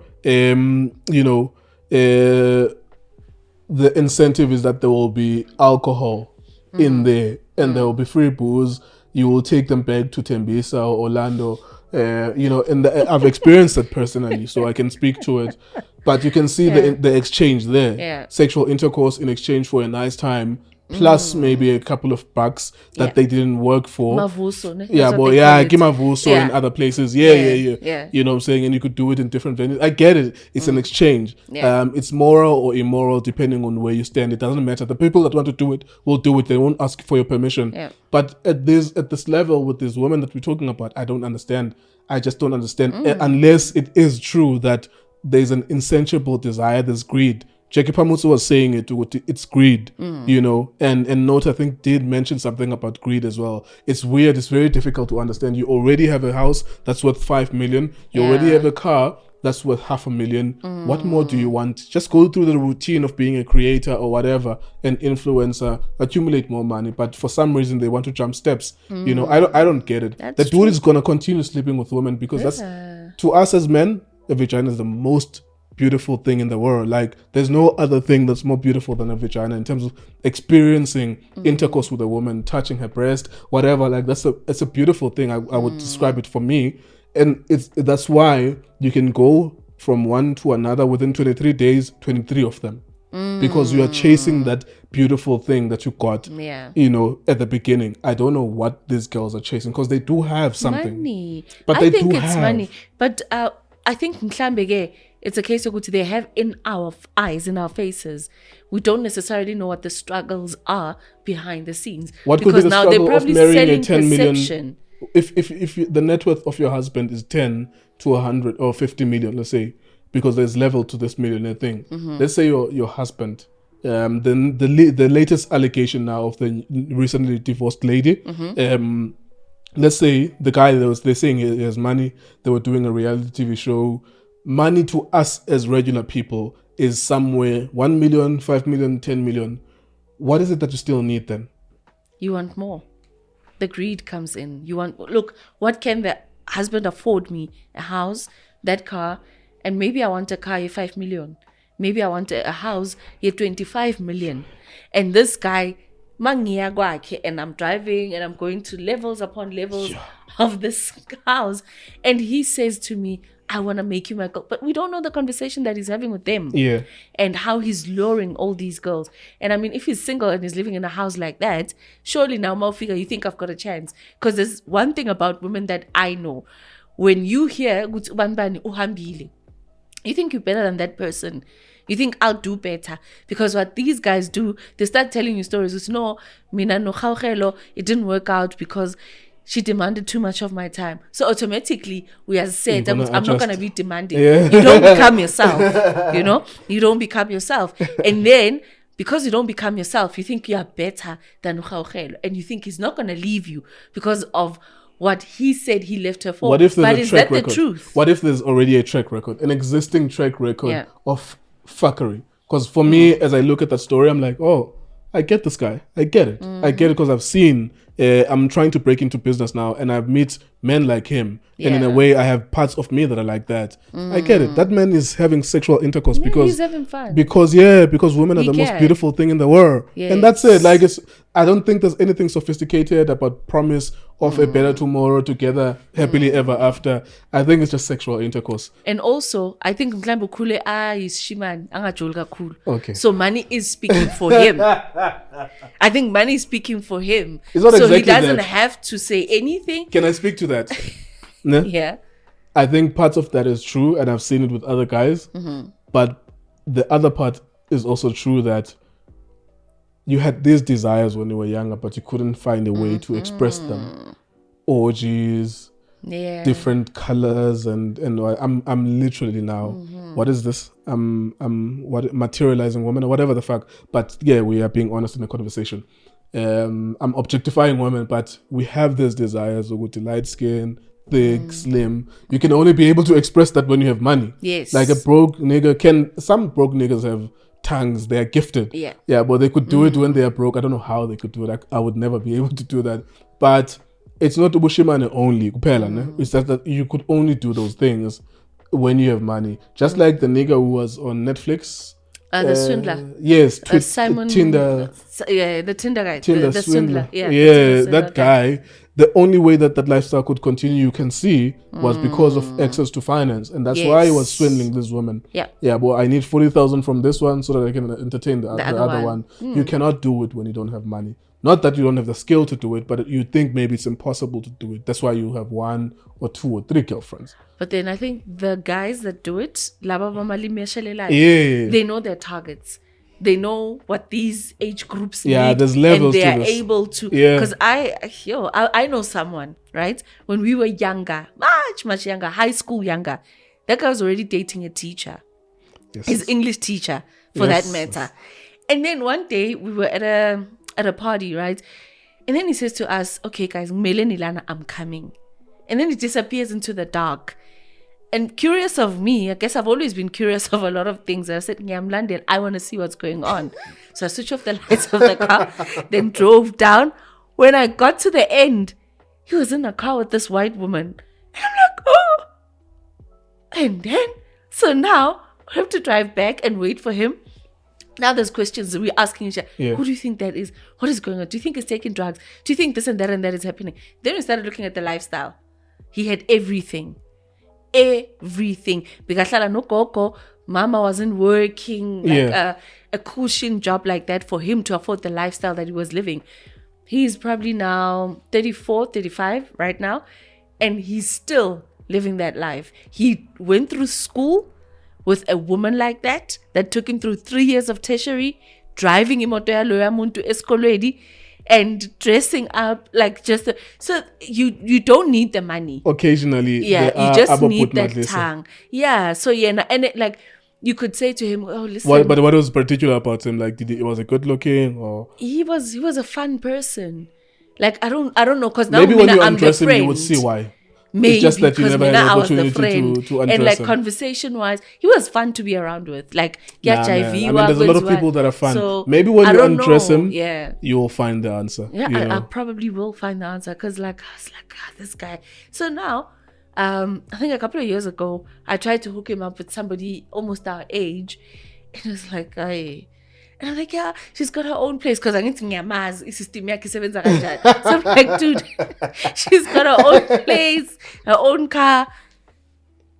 Speaker 2: the incentive is that there will be alcohol in there and there will be free booze. You will take them back to Tembisa or Orlando, and I've experienced that personally, so I can speak to it. But you can see the exchange there. Yeah. Sexual intercourse in exchange for a nice time, plus maybe a couple of bucks that they didn't work for.
Speaker 1: Mavuso, ne?
Speaker 2: Gimavuso in other places. Yeah. You know what I'm saying? And you could do it in different venues. I get it. It's an exchange. Yeah. It's moral or immoral depending on where you stand. It doesn't matter. The people that want to do it will do it. They won't ask for your permission. Yeah. But at this level with this woman that we're talking about, I don't understand. I just don't understand unless it is true that there's an insatiable desire, there's greed. Jackie Pamuso was saying it's greed, and Note, I think, did mention something about greed as well. It's weird. It's very difficult to understand. You already have a house that's worth 5 million. You already have a car that's worth 500,000. What more do you want? Just go through the routine of being a creator or whatever, an influencer, accumulate more money. But for some reason, they want to jump steps. I don't get it. The dude is going to continue sleeping with women because that's, to us as men, a vagina is the most beautiful thing in the world. Like, there's no other thing that's more beautiful than a vagina in terms of experiencing intercourse with a woman, touching her breast, whatever. Like, it's a beautiful thing. I would describe it for me, and that's why you can go from one to another within 23 days, 23 of them, because you are chasing that beautiful thing that you got. At the beginning. I don't know what these girls are chasing because they do have something.
Speaker 1: Money.
Speaker 2: But
Speaker 1: I think it's money. But I think Mhlambeke, it's a case of what they have in our eyes, in our faces. We don't necessarily know what the struggles are behind the scenes.
Speaker 2: What could be the struggle of marrying a 10 million? If the net worth of your husband is 10 to 100 or 50 million, let's say, because there's level to this millionaire thing. Let's say your husband, then the latest allegation now of the recently divorced lady, let's say the guy they're saying he has money, they were doing a reality TV show. Money to us as regular people is somewhere 1 million, 5 million, 10 million. What is it that you still need then?
Speaker 1: You want more. The greed comes in. Look, what can the husband afford me? A house, that car, and maybe I want a car, 5 million. Maybe I want a house, 25 million. And this guy, and I'm driving and I'm going to levels upon levels of this house. And he says to me, I want to make you my girl. But we don't know the conversation that he's having with them. Yeah. And how he's luring all these girls. And I mean, if he's single and he's living in a house like that, surely now, Maufika, you think I've got a chance. Because there's one thing about women that I know. When you hear, you think you're better than that person. You think I'll do better. Because what these guys do, they start telling you stories. It's no, mina no khawkhelo, it didn't work out because she demanded too much of my time. So automatically we are said, I'm not going to be demanding.
Speaker 2: Yeah.
Speaker 1: You don't become yourself, you know? You don't become yourself. And then, because you don't become yourself, you think you are better than Khaukhelo. And you think he's not going to leave you because of what he said he left her for.
Speaker 2: What if there's
Speaker 1: but
Speaker 2: a
Speaker 1: is
Speaker 2: track
Speaker 1: that
Speaker 2: record?
Speaker 1: the truth?
Speaker 2: What if there's already a track record, an existing track record of fuckery? Because for
Speaker 1: Mm.
Speaker 2: me, as I look at that story, I'm like, oh, I get this guy. I get it. I get it because I've seen, I'm trying to break into business now and I've met men like him. And in a way, I have parts of me that are like that. I get it. That man is having sexual intercourse because
Speaker 1: he's having fun.
Speaker 2: Because women are the most
Speaker 1: can.
Speaker 2: beautiful thing in the world. And that's it. Like, I don't think there's anything sophisticated about promise of a better tomorrow together, happily ever after. I think it's just sexual intercourse.
Speaker 1: And also, I think Mklambo Kule is Shiman, Angajolga Kul.
Speaker 2: Okay.
Speaker 1: So money is speaking for him. I think money is speaking for him.
Speaker 2: It's not
Speaker 1: so
Speaker 2: exactly
Speaker 1: he doesn't
Speaker 2: that.
Speaker 1: have to say anything.
Speaker 2: Can I speak to that? No?
Speaker 1: Yeah.
Speaker 2: I think parts of that is true, and I've seen it with other guys. But the other part is also true that you had these desires when you were younger, but you couldn't find a way to express them. Orgies, different colors, and I'm literally now. What is this? What materializing woman or whatever the fuck. But yeah, we are being honest in the conversation. I'm objectifying women, but we have these desires of light skin, thick, slim. You can only be able to express that when you have money.
Speaker 1: Yes.
Speaker 2: Like a broke nigga some broke niggas have tongues, they're gifted. Yeah, but they could do it when they are broke. I don't know how they could do it. I would never be able to do that. But it's not Ubushimane only. It's just that you could only do those things when you have money. Just like the nigga who was on Netflix.
Speaker 1: The swindler.
Speaker 2: Yes,
Speaker 1: Simon.
Speaker 2: Tinder.
Speaker 1: The Tinder guy.
Speaker 2: Tinder
Speaker 1: the
Speaker 2: swindler.
Speaker 1: Yeah,
Speaker 2: that guy. The only way that lifestyle could continue, you can see, was because of access to finance, and that's why he was swindling this woman. Yeah. But I need 40,000 from this one so that I can entertain the other one. You cannot do it when you don't have money. Not that you don't have the skill to do it, but you think maybe it's impossible to do it. That's why you have 1 or 2 or 3 girlfriends.
Speaker 1: But then I think the guys that do it, they know their targets. They know what these age groups need.
Speaker 2: There's levels
Speaker 1: and they
Speaker 2: to
Speaker 1: are
Speaker 2: this.
Speaker 1: able to. Because I know someone, right? When we were younger, much younger, high school younger, that guy was already dating a teacher.
Speaker 2: Yes.
Speaker 1: His English teacher, for that matter. And then one day we were at a party, right? And then he says to us, okay, guys, Nilana, I'm coming. And then he disappears into the dark. And curious of me, I guess I've always been curious of a lot of things. I said, I'm London, I want to see what's going on. So I switched off the lights of the car, then drove down. When I got to the end, he was in a car with this white woman. And I'm like, oh. And then, so now I have to drive back and wait for him. Now there's questions we're asking each other. Who do you think that is? What is going on? Do you think he's taking drugs? Do you think this and that is happening? Then we started looking at the lifestyle. He had everything. Because no koko, mama wasn't working like a cushion job like that for him to afford the lifestyle that he was living. He's probably now 34, 35 right now, and he's still living that life. He went through school with a woman like that took him through 3 years of tertiary, driving him to escoledi, and dressing up like so you don't need the money.
Speaker 2: Occasionally,
Speaker 1: you just need that tongue. So and it, like you could say to him, "Oh, listen."
Speaker 2: But what was particular about him? Like, was he good looking, or
Speaker 1: he was a fun person? Like I don't know, because now
Speaker 2: maybe when you
Speaker 1: I'm
Speaker 2: undress
Speaker 1: the
Speaker 2: him,
Speaker 1: friend.
Speaker 2: you would see why.
Speaker 1: Maybe
Speaker 2: it's just that you never had the opportunity to undress
Speaker 1: and like
Speaker 2: him.
Speaker 1: Conversation wise, he was fun to be around with. Like
Speaker 2: there's a lot of people that are fun. So, maybe when you undress him, you will find the answer.
Speaker 1: I probably will find the answer, because I was like, this guy. So now, I think a couple of years ago, I tried to hook him up with somebody almost our age, and it was like, and I'm like, she's got her own place, because I need to nyamazi isystem yakhe isebenza kanjani. So I'm like, dude, she's got her own place, her own car.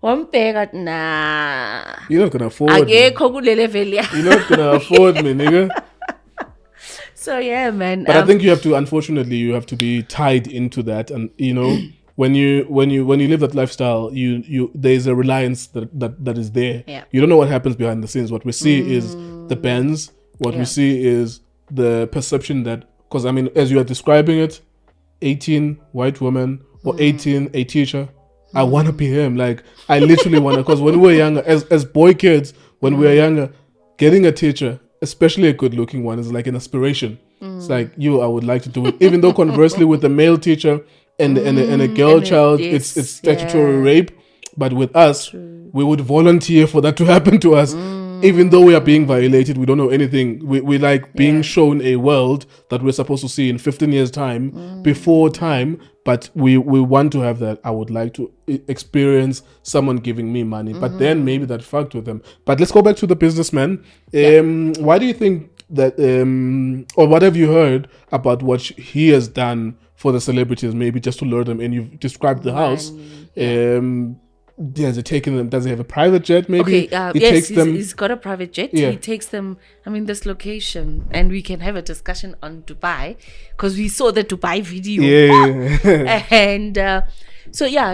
Speaker 1: Nah.
Speaker 2: You're not gonna afford me. You're not gonna afford me, nigga.
Speaker 1: So yeah, man.
Speaker 2: But I think you have to be tied into that, and when you live that lifestyle, you there's a reliance that is there. You don't know what happens behind the scenes. What we see is the Benz. What we see is the perception that, because as you are describing it, 18 white woman or 18 a teacher. I want to be him. Like, I literally want to, because when we were younger, as boy kids, when we were younger, getting a teacher, especially a good looking one, is like an aspiration. It's like, I would like to do it. Even though conversely with a male teacher and a girl child, it's statutory rape. But with us, we would volunteer for that to happen to us. Even though we are being violated, we don't know anything. We like being shown a world that we're supposed to see in 15 years' time, before time. But we want to have that. I would like to experience someone giving me money. But then maybe that fucked with them. But let's go back to the businessman. Why do you think that, or what have you heard about what he has done for the celebrities, maybe just to lure them in? You've described the house. Has it taken them? Does he have a private jet? Maybe
Speaker 1: he's got a private jet. He takes them. I mean, this location, and we can have a discussion on Dubai because we saw the Dubai video. And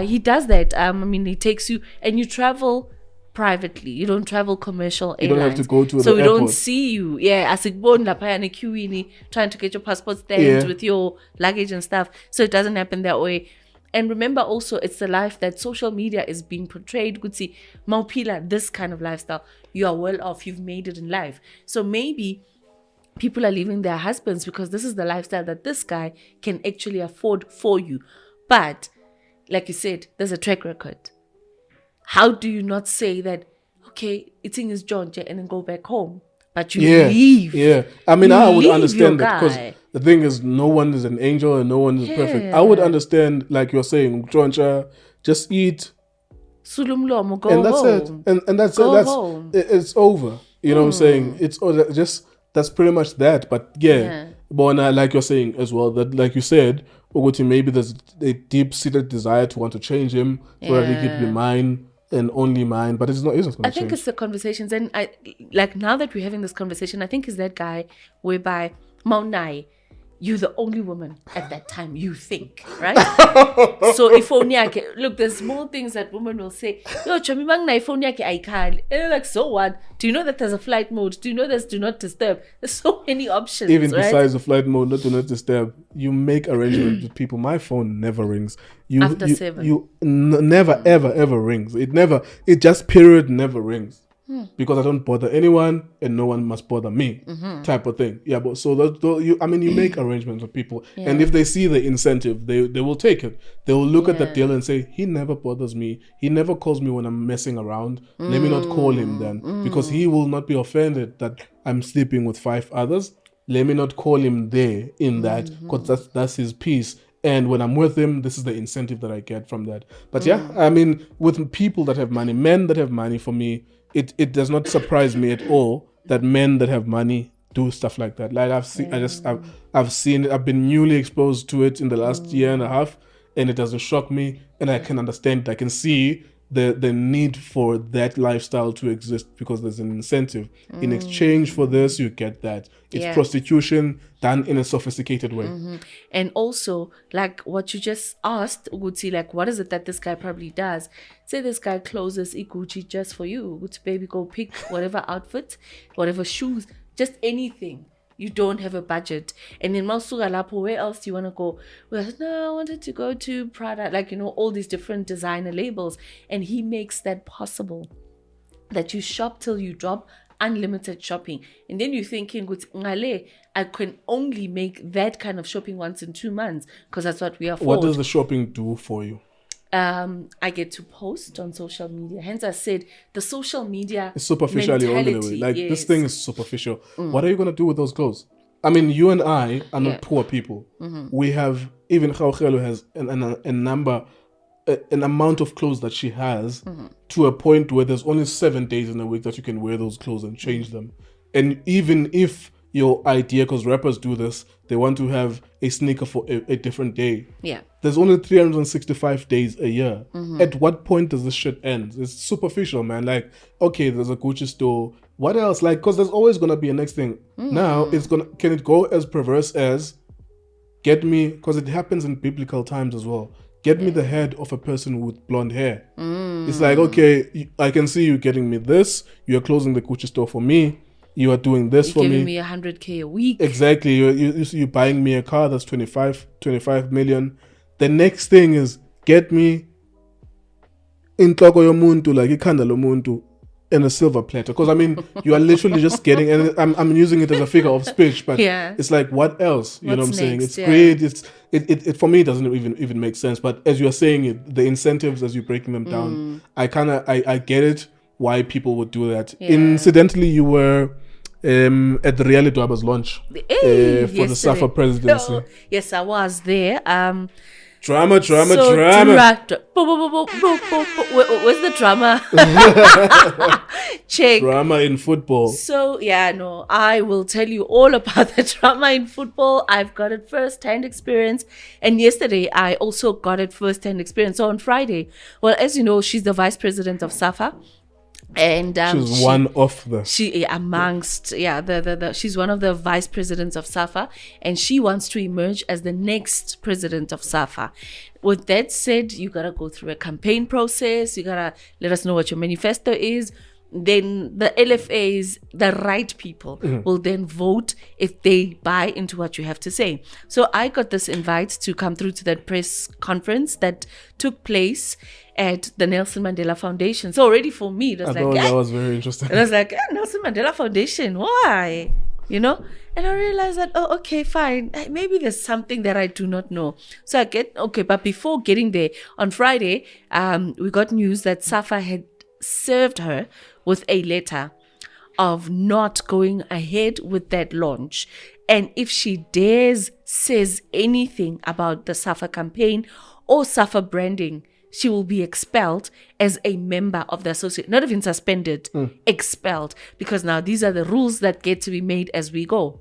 Speaker 1: he does that. I mean, he takes you and you travel privately. You don't travel commercial airlines.
Speaker 2: You don't have to go to
Speaker 1: so
Speaker 2: the
Speaker 1: we
Speaker 2: airport.
Speaker 1: don't see you. As it born trying to get your passport stamped with your luggage and stuff. So it doesn't happen that way. And remember also, it's the life that social media is being portrayed. Good see, Maupila, this kind of lifestyle. You are well off. You've made it in life. So maybe people are leaving their husbands because this is the lifestyle that this guy can actually afford for you. But, like you said, there's a track record. How do you not say that, okay, eating his John and then go back home? But you leave.
Speaker 2: I mean, I would understand that because the thing is, no one is an angel and no one is perfect. I would understand, like you're saying, Joncha, just eat.
Speaker 1: Sulumlomo, go
Speaker 2: and that's
Speaker 1: home.
Speaker 2: it. And that's
Speaker 1: go
Speaker 2: it.
Speaker 1: Home.
Speaker 2: It's over. You know what I'm saying? It's just, that's pretty much that. But but like you're saying as well, that like you said, Oguti, maybe there's a deep-seated desire to want to change him so that he could be mine and only mine, but it's not going to change.
Speaker 1: I think it's the conversations, and I like now that we're having this conversation, I think it's that guy whereby Maunai, you're the only woman at that time, you think, right? So if only look, there's small things that women will say, yo, chamibang na phone yake aikali. And you're like, so what? Do you know that there's a flight mode? Do you know there's do not disturb? There's so many options.
Speaker 2: Even
Speaker 1: right?
Speaker 2: besides the flight mode, do not disturb. You make arrangements with people. My phone never rings.
Speaker 1: After 7.
Speaker 2: Never ever rings. It just period never rings. Because I don't bother anyone and no one must bother me, type of thing. Yeah, but so you make arrangements with people, and if they see the incentive, they will take it. They will look at that deal and say, he never bothers me. He never calls me when I'm messing around. Let me not call him then, because he will not be offended that I'm sleeping with 5 others. Let me not call him there in that, because that's his peace. And when I'm with him, this is the incentive that I get from that. But I mean, with people that have money, men that have money, for me, it does not surprise me at all that men that have money do stuff like that. Like I've seen it. I've been newly exposed to it in the last year and a half, and it doesn't shock me. And I can understand it. I can see the need for that lifestyle to exist because there's an incentive. In exchange for this, you get that. It's prostitution done in a sophisticated way.
Speaker 1: And also, like what you just asked, Uguti, like what is it that this guy probably does? Say this guy closes Iguchi just for you. Uguti, baby, go pick whatever outfit, whatever shoes, just anything. You don't have a budget. And then Masuga Lapo, where else do you want to go? Well, no, I wanted to go to Prada, like, all these different designer labels. And he makes that possible. That you shop till you drop, unlimited shopping. And then you're thinking, I can only make that kind of shopping once in 2 months because that's what we afford.
Speaker 2: What does the shopping do for you?
Speaker 1: I get to post on social media. Hence, I said the social media
Speaker 2: is superficially only. Like this thing is superficial. What are you gonna do with those clothes? I mean, you and I are not poor people. We have, even Khaukhelo has an amount of clothes that she has to a point where there's only 7 days in a week that you can wear those clothes and change them. And even if your idea, because rappers do this, they want to have a sneaker for a different day. Yeah. There's only 365 days a year. At what point does this shit end? It's superficial, man. Like, okay, there's a Gucci store. What else? Like, because there's always going to be a next thing. Now, can it go as perverse as get me, because it happens in biblical times as well. Get me the head of a person with blonde hair. It's like, okay, I can see you getting me this. You're closing the Gucci store for me. You are doing this for
Speaker 1: giving
Speaker 2: me.
Speaker 1: me 100K a week.
Speaker 2: Exactly. You're buying me a car that's 25 million. The next thing is get me inhloko yomuntu, like ikhanda lomuntu, in a silver platter. Because I mean, you are literally just getting, and I'm using it as a figure of speech, but it's like, what else? You know what I'm saying? It's great. It for me, it doesn't even make sense. But as you are saying it, the incentives as you're breaking them down, I get it why people would do that. Incidentally, you were at the Reality Dwaba's launch for the SAFA presidency.
Speaker 1: Oh, yes, I was there.
Speaker 2: Drama.
Speaker 1: Where's the drama? Check.
Speaker 2: Drama in football.
Speaker 1: So, I will tell you all about the drama in football. I've got it first-hand experience. And yesterday, I also got it first-hand experience. So, on Friday, well, as you know, she's the vice president of SAFA. And
Speaker 2: she's one of the
Speaker 1: she's one of the vice presidents of SAFA, and she wants to emerge as the next president of SAFA. With that said, you gotta go through a campaign process. You gotta let us know what your manifesto is. Then the LFAs, the right people, will then vote if they buy into what you have to say. So I got this invite to come through to that press conference that took place at the Nelson Mandela Foundation. So already for me, it was
Speaker 2: that was very interesting.
Speaker 1: And I was like, Nelson Mandela Foundation, why? You know? And I realized that, okay, fine. Maybe there's something that I do not know. So but before getting there, on Friday, we got news that SAFA had served her with a letter of not going ahead with that launch. And if she says anything about the SAFA campaign or SAFA branding, she will be expelled as a member of the association. Not even suspended, expelled. Because now these are the rules that get to be made as we go.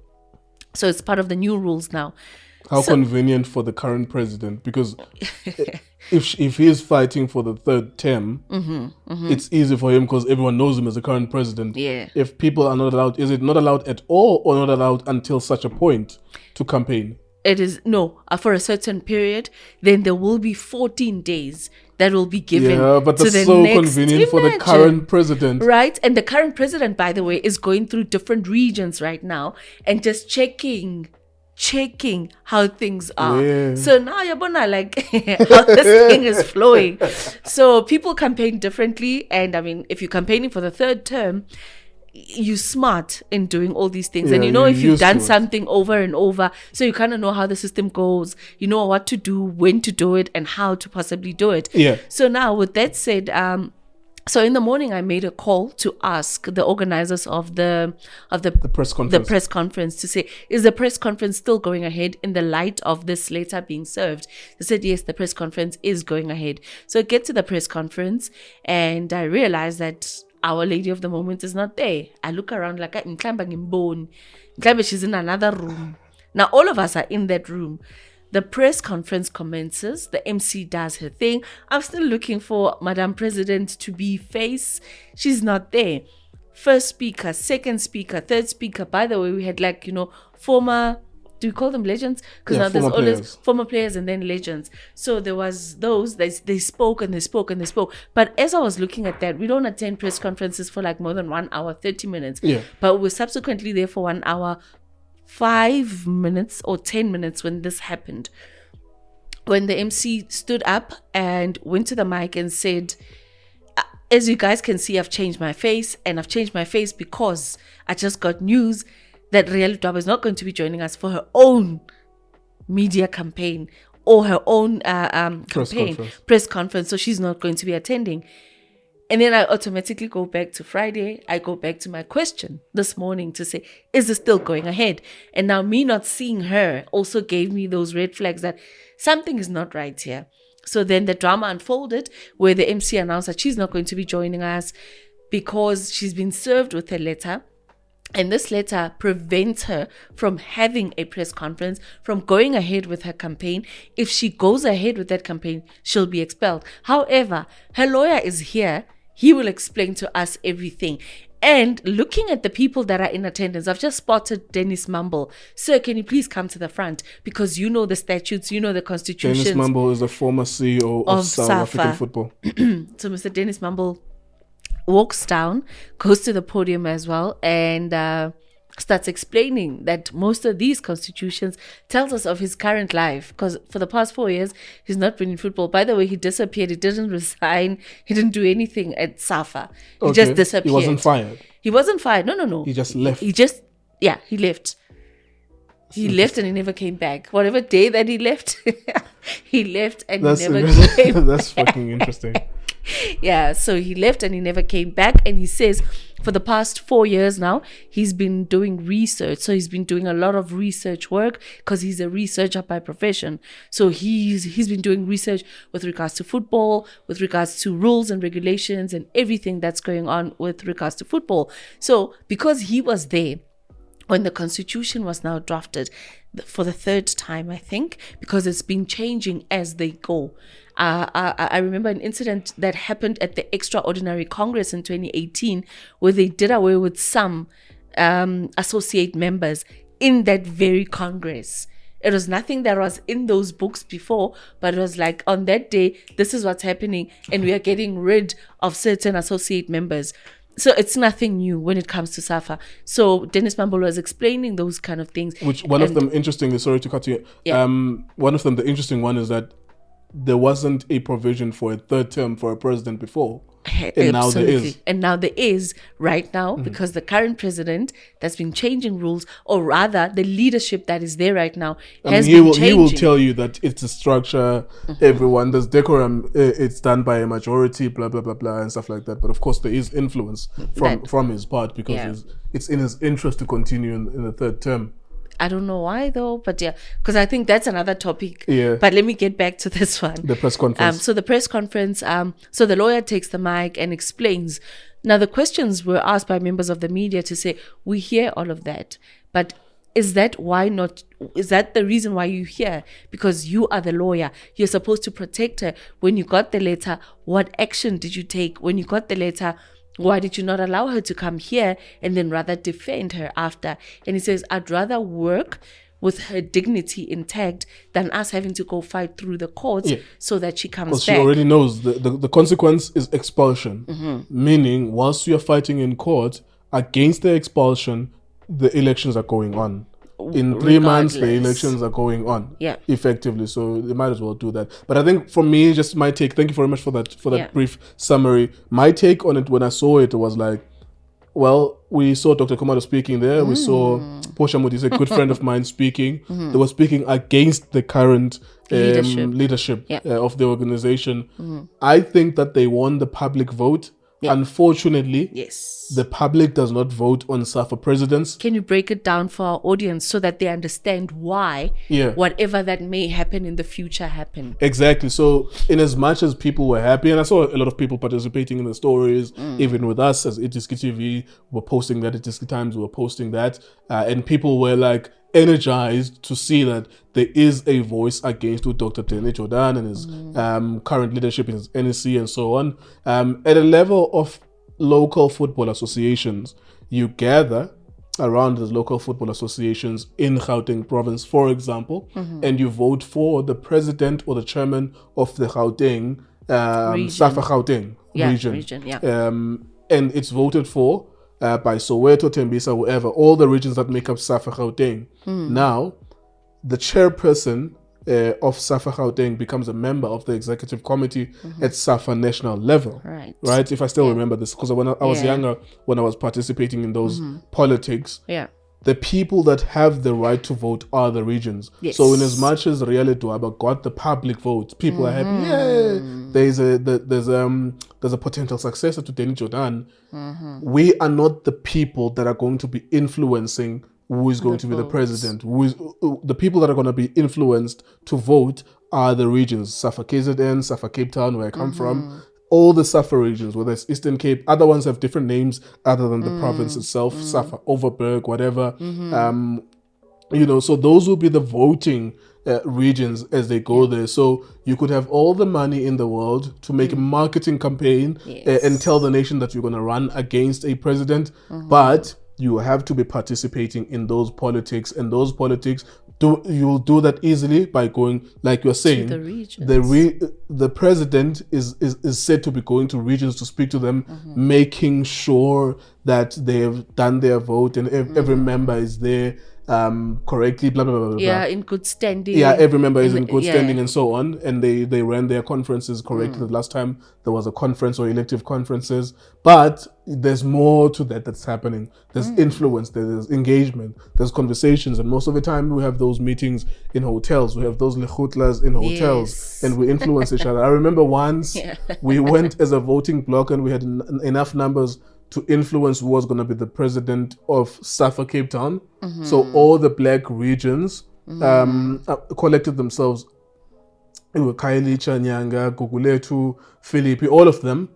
Speaker 1: So it's part of the new rules now.
Speaker 2: How convenient for the current president, because if he is fighting for the third term, it's easy for him because everyone knows him as the current president.
Speaker 1: Yeah.
Speaker 2: If people are not allowed, is it not allowed at all or not allowed until such a point to campaign?
Speaker 1: It is, for a certain period, then there will be 14 days that will be given.
Speaker 2: Yeah, but that's so convenient for the current president.
Speaker 1: Right? And the current president, by the way, is going through different regions right now and just checking how things are.
Speaker 2: Yeah.
Speaker 1: So now you're like how this thing is flowing. So people campaign differently, and I mean, if you're campaigning for the third term, you're smart in doing all these things, and if you've done something over and over, so you kind of know how the system goes, you know what to do, when to do it, and how to possibly do it. So now with that said, so in the morning, I made a call to ask the organizers of the press conference to say, is the press conference still going ahead in the light of this letter being served? They said, yes, the press conference is going ahead. So I get to the press conference and I realize that Our Lady of the Moment is not there. I look around like she's in another room. Now all of us are in that room. The press conference commences. The MC does her thing. I'm still looking for Madam President to be face. She's not there. First speaker, second speaker, third speaker. By the way, we had former, do you call them legends? Because now there's always former players and then legends. So there was those, they spoke and they spoke and they spoke. But as I was looking at that, we don't attend press conferences for more than 1 hour, 30 minutes.
Speaker 2: Yeah.
Speaker 1: But we were subsequently there for 1 hour, 5 minutes or 10 minutes when this happened. When the MC stood up and went to the mic and said, as you guys can see, I've changed my face, and I've changed my face because I just got news that Reality Dwaba is not going to be joining us for her own media campaign or her own press conference. So she's not going to be attending. And then I automatically go back to Friday. I go back to my question this morning to say, is this still going ahead? And now me not seeing her also gave me those red flags that something is not right here. So then the drama unfolded where the MC announced that she's not going to be joining us because she's been served with a letter. And this letter prevents her from having a press conference, from going ahead with her campaign. If she goes ahead with that campaign, she'll be expelled. However, her lawyer is here. He will explain to us everything. And looking at the people that are in attendance, I've just spotted Dennis Mumble. Sir, can you please come to the front? Because you know the statutes, you know the constitutions.
Speaker 2: Dennis Mumble is the former CEO of South African football.
Speaker 1: So Mr. Dennis Mumble walks down, goes to the podium as well, and starts explaining that most of these constitutions tells us of his current life, because for the past 4 years he's not been in football. By the way, he disappeared. He didn't resign. He didn't do anything at SAFA. He just disappeared.
Speaker 2: He wasn't fired.
Speaker 1: He wasn't fired. No.
Speaker 2: He just left.
Speaker 1: He left. He left and he never came back. Whatever day that he left, he left and he never came back.
Speaker 2: That's fucking interesting.
Speaker 1: Yeah, so he left and he never came back. And he says for the past 4 years now, he's been doing research. So he's been doing a lot of research work because he's a researcher by profession. So he's been doing research with regards to football, with regards to rules and regulations and everything that's going on with regards to football. So because he was there when the constitution was now drafted for the third time, I think, because it's been changing as they go. I remember an incident that happened at the Extraordinary Congress in 2018 where they did away with some associate members in that very Congress. It was nothing that was in those books before, but it was like, on that day, this is what's happening, and we are getting rid of certain associate members. So it's nothing new when it comes to SAFA. So Dennis Mambolo was explaining those kind of things.
Speaker 2: Which one of them, interestingly, sorry to cut you.
Speaker 1: Yeah.
Speaker 2: One of them, the interesting one is that there wasn't a provision for a third term for a president before. And now there is.
Speaker 1: And now there is right now, because the current president that's been changing rules, or rather the leadership that is there right now has been changing.
Speaker 2: He will tell you that it's a structure, everyone, there's decorum, it's done by a majority, blah, blah, blah, blah, and stuff like that. But of course there is influence from his part, because it's in his interest to continue in the third term.
Speaker 1: I don't know why though, but yeah, because I think that's another topic.
Speaker 2: Yeah.
Speaker 1: But let me get back to this one.
Speaker 2: The press conference.
Speaker 1: So the press conference, so the lawyer takes the mic and explains. Now the questions were asked by members of the media to say, we hear all of that, but is that the reason why you're here? Because you are the lawyer. You're supposed to protect her. When you got the letter, what action did you take? When you got the letter, why did you not allow her to come here and then rather defend her after? And he says, I'd rather work with her dignity intact than us having to go fight through the courts so that she comes back.
Speaker 2: She already knows the consequence is expulsion. Meaning, whilst you're fighting in court against the expulsion, the elections are going on. In 3 months, the elections are going on effectively. So they might as well do that. But I think for me, just my take, thank you very much for that brief summary. My take on it when I saw it was like, well, we saw Dr. Khumalo speaking there. We saw Portia Modi, a good friend of mine, speaking. They were speaking against the current leadership of the organization. I think that they won the public vote. Unfortunately, the public does not vote on SAFA presidents.
Speaker 1: Can you break it down for our audience so that they understand why whatever that may happen in the future happened?
Speaker 2: Exactly. So in as much as people were happy, and I saw a lot of people participating in the stories, even with us as Itiski TV, were posting that, Itiski Times were posting that, and people were like energized to see that there is a voice against Dr. Dineo Langa and his current leadership in his NEC and so on. At a level of local football associations, you gather around the local football associations in Gauteng province, for example, and you vote for the president or the chairman of the Gauteng, SAFA Gauteng region. And it's voted for by Soweto, Tembisa, whoever, all the regions that make up SAFA Gauteng. Now, the chairperson of SAFA Gauteng becomes a member of the executive committee at SAFA national level. Right? If I still remember this, because when I was younger, when I was participating in those politics, the people that have the right to vote are the regions. So in as much as Riale Duaba got the public vote, people are happy. There's a potential successor to Dineo Langa. We are not the people that are going to be influencing who is going to be the president. The people that are going to be influenced to vote are the regions. SAFA KZN, SAFA Cape Town, where I come from. All the SAFA regions, whether it's Eastern Cape, other ones have different names other than the province itself, SAFA Overberg, whatever. So those will be the voting regions as they go there. So you could have all the money in the world to make a marketing campaign and tell the nation that you're going to run against a president, but you have to be participating in those politics, and those politics you'll do that easily by going, like you're saying,
Speaker 1: the regions.
Speaker 2: The president is said to be going to regions to speak to them, making sure that they've done their vote and every member is there correctly, blah, blah, blah, blah.
Speaker 1: Yeah, in good standing.
Speaker 2: Yeah, every member is in good standing and so on. And they ran their conferences correctly. The last time there was a conference or elective conferences. But there's more to that's happening. There's influence, there's engagement, there's conversations. And most of the time we have those meetings in hotels. We have those lechutlas in hotels and we influence each other. I remember once we went as a voting bloc and we had enough numbers to influence who was going to be the president of SAFA Cape Town. So all the black regions collected themselves. It were Khelly, Nyanga, Guguletu, Philippi, all of them,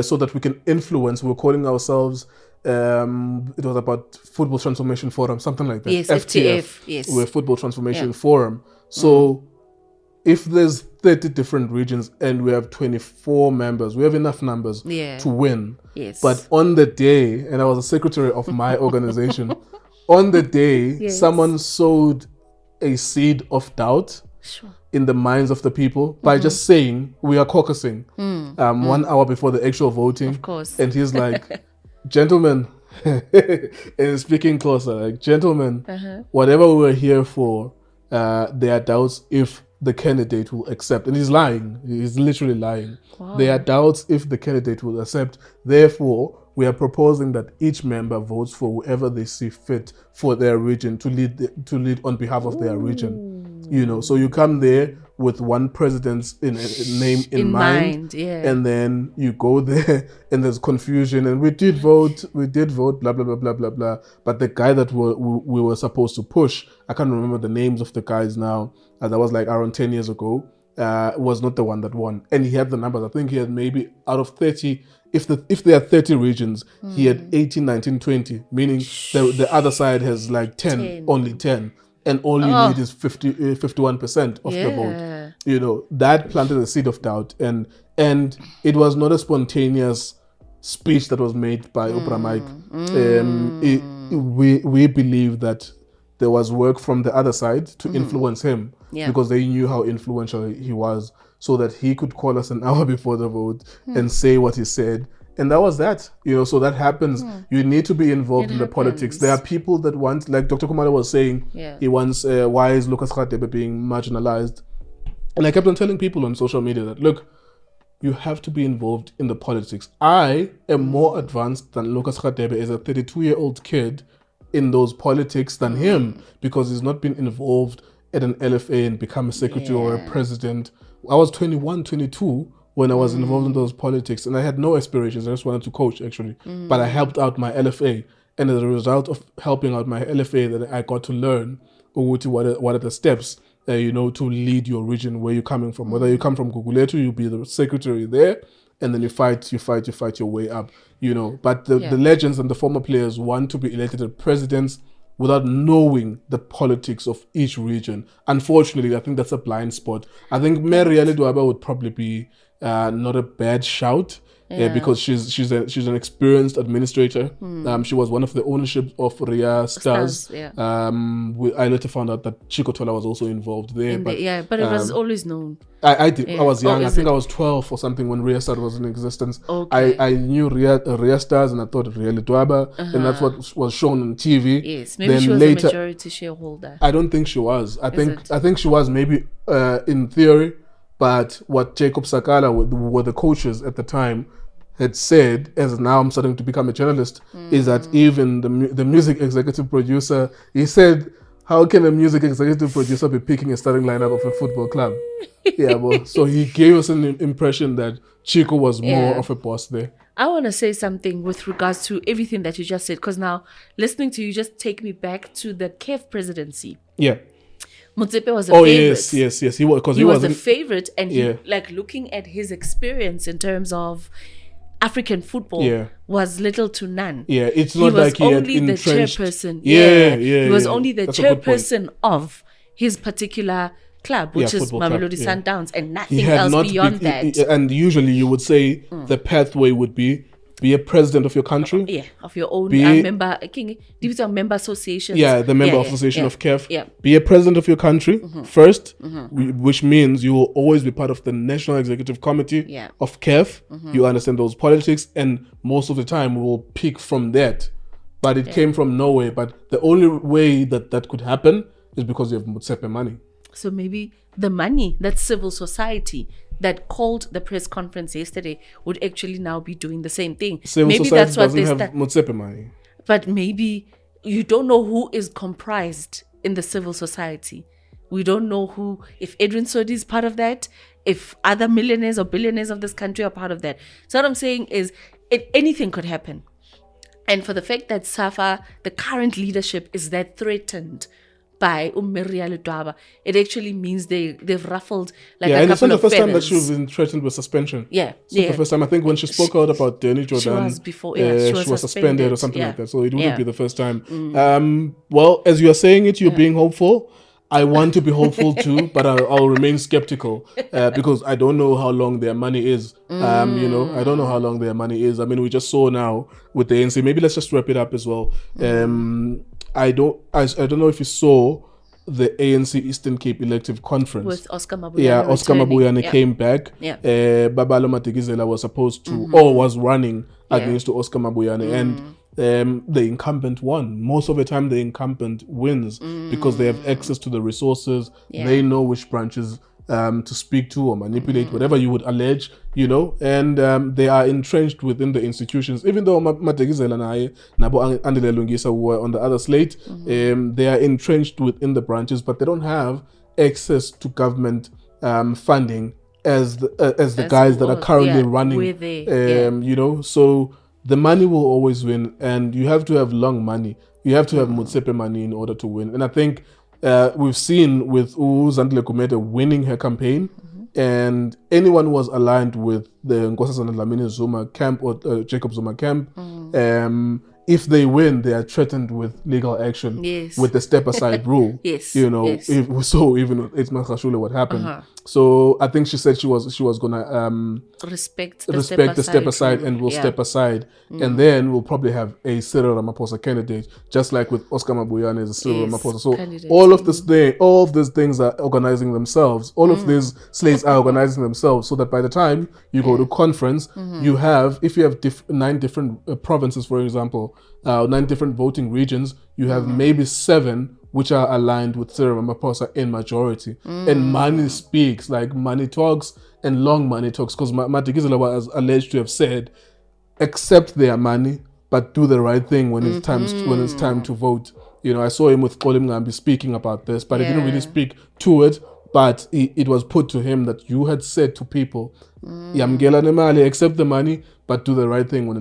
Speaker 2: so that we can influence. We were calling ourselves, it was about Football Transformation Forum, something like that.
Speaker 1: Yes, FTF. Yes.
Speaker 2: We're Football Transformation Forum. So if there's 30 different regions and we have 24 members, we have enough numbers to win.
Speaker 1: Yes.
Speaker 2: But on the day, and I was a secretary of my organization, on the day, someone sowed a seed of doubt in the minds of the people by just saying, we are caucusing 1 hour before the actual voting.
Speaker 1: Of course.
Speaker 2: And he's like, gentlemen, and speaking closer, like, gentlemen, whatever we were here for, there are doubts if the candidate will accept. And he's lying. He's literally lying. Wow. There are doubts if the candidate will accept. Therefore, we are proposing that each member votes for whoever they see fit for their region to lead on behalf of their region. You know, so you come there with one president's name in mind, and then you go there and there's confusion. And we did vote, blah, blah, blah, blah, blah, blah. But the guy that we were supposed to push, I can't remember the names of the guys now, that was like around 10 years ago, was not the one that won. And he had the numbers. I think he had maybe out of 30, if there are 30 regions, he had 18, 19, 20, meaning the other side has like 10. Only 10. And all you need is 51% of the vote. You know, that planted a seed of doubt. And it was not a spontaneous speech that was made by Oprah Mike. We believe that there was work from the other side to influence him because they knew how influential he was, so that he could call us an hour before the vote and say what he said. And that was that, you know, so that happens. You need to be involved in the politics. There are people that want, like Dr. Khumalo was saying, he wants, why is Lucas Radebe being marginalized? And I kept on telling people on social media that, look, you have to be involved in the politics. I am more advanced than Lucas Radebe as a 32-year-old kid in those politics than him, because he's not been involved at an LFA and become a secretary or a president. I was 21, 22 when I was involved in those politics, and I had no aspirations. I just wanted to coach, actually. But I helped out my LFA, and as a result of helping out my LFA, that I got to learn what are the steps, you know, to lead your region, where you're coming from. Whether you come from Guguletu, you'll be the secretary there, and then you fight your way up, you know. But the legends and the former players want to be elected as presidents without knowing the politics of each region. Unfortunately, I think that's a blind spot. I think Mary Dwaba would probably be not a bad shout, because she's an experienced administrator. She was one of the ownership of Ria Stars. I later found out that Chico Tola was also involved there. But
Speaker 1: it was always known.
Speaker 2: I did. I was young. I think I was 12 or something when Ria Stars was in existence. I knew Ria Stars, and I thought Ria Letwaba, and that's what was shown on TV.
Speaker 1: Yes, maybe then she was later, a majority shareholder.
Speaker 2: I don't think she was. I think she was maybe in theory. But what Jacob Sakala were the coaches at the time had said, as now I'm starting to become a journalist, is that even the music executive producer, he said, how can a music executive producer be picking a starting lineup of a football club? So he gave us an impression that Chico was more of a boss there.
Speaker 1: I want to say something with regards to everything that you just said, because now listening to you just take me back to the KEF presidency.
Speaker 2: Yeah.
Speaker 1: Motsepe was a favorite.
Speaker 2: Yes. He was, because
Speaker 1: he was a favorite, and he, like, looking at his experience in terms of African football was little to none.
Speaker 2: Yeah, it's not like he had
Speaker 1: only the
Speaker 2: entrenched.
Speaker 1: chairperson.
Speaker 2: He
Speaker 1: was only the chairperson of his particular club, which is Mamelodi Sundowns, and nothing else beyond that.
Speaker 2: And usually you would say the pathway would be be a president of your country.
Speaker 1: Yeah, of your own
Speaker 2: Be-
Speaker 1: member, member associations.
Speaker 2: Yeah, the member association of CAF.
Speaker 1: Yeah.
Speaker 2: Be a president of your country first, which means you will always be part of the National Executive Committee of CAF. You understand those politics, and most of the time we will pick from that. But it came from nowhere. But the only way that could happen is because you have Motsepe money.
Speaker 1: So maybe the money that civil society that called the press conference yesterday would actually now be doing the same thing.
Speaker 2: Civil
Speaker 1: maybe
Speaker 2: society
Speaker 1: that's what
Speaker 2: doesn't
Speaker 1: they
Speaker 2: have Motsepe money.
Speaker 1: But maybe you don't know who is comprised in the civil society. We don't know who, if Edwin Sodi is part of that, if other millionaires or billionaires of this country are part of that. So what I'm saying is anything could happen. And for the fact that SAFA, the current leadership, is that threatened by Ummeria Ludwaba, it actually means they've ruffled like a couple of feathers.
Speaker 2: And it's not the first time that she's been threatened with suspension.
Speaker 1: Yeah.
Speaker 2: It's not the first time. I think when she spoke out about Danny Jordan,
Speaker 1: she was before,
Speaker 2: she was suspended or something like that. So it wouldn't
Speaker 1: Yeah.
Speaker 2: be the first time. Well, as you are saying it, you're being hopeful. I want to be hopeful too, but I'll remain skeptical because I don't know how long their money is. I don't know how long their money is. I mean, we just saw now with the ANC. Maybe let's just wrap it up as well. I don't know if you saw the ANC Eastern Cape Elective Conference
Speaker 1: with Oscar Mabuyane.
Speaker 2: Yeah, Oscar
Speaker 1: returning.
Speaker 2: Mabuyane came back.
Speaker 1: Yeah.
Speaker 2: Babalo Matekizela was supposed to or was running against Oscar Mabuyane, and the incumbent won. Most of the time, the incumbent wins because they have access to the resources.
Speaker 1: Yeah. They
Speaker 2: They know which branches to speak to or manipulate, whatever you would allege, and they are entrenched within the institutions. Even though Matekizela and Nabo Andile Lungisa were on the other slate, they are entrenched within the branches, but they don't have access to government funding as the guys that are currently running. So the money will always win, and you have to have long money. You have to have Motsepe money in order to win. And I think we've seen with Zandile Kumete winning her campaign, and anyone who was aligned with the Nkosazana Dlamini Zuma camp or Jacob Zuma camp, if they win, they are threatened with legal action with the step aside rule.
Speaker 1: Yes.
Speaker 2: Even it's Makashule what happened. So I think she said she was gonna
Speaker 1: respect
Speaker 2: the step aside and will step aside, and then we'll probably have a Cyril Ramaphosa candidate, just like with Oscar Mabuyane as a Cyril Ramaphosa. So all of these things are organizing themselves. All of these slates are organizing themselves, so that by the time you go to conference, you have, if you have 9 different provinces, for example, 9 different voting regions, you have maybe 7 which are aligned with Cyril Ramaphosa in majority. And money speaks, like money talks and long money talks, because Matekizela was alleged to have said, accept their money, but do the right thing when it's time to vote. I saw him with Kolim Ngambi speaking about this, but he didn't really speak to it, but it was put to him that you had said to people, Yamgela nemali, accept the money, but do the right thing when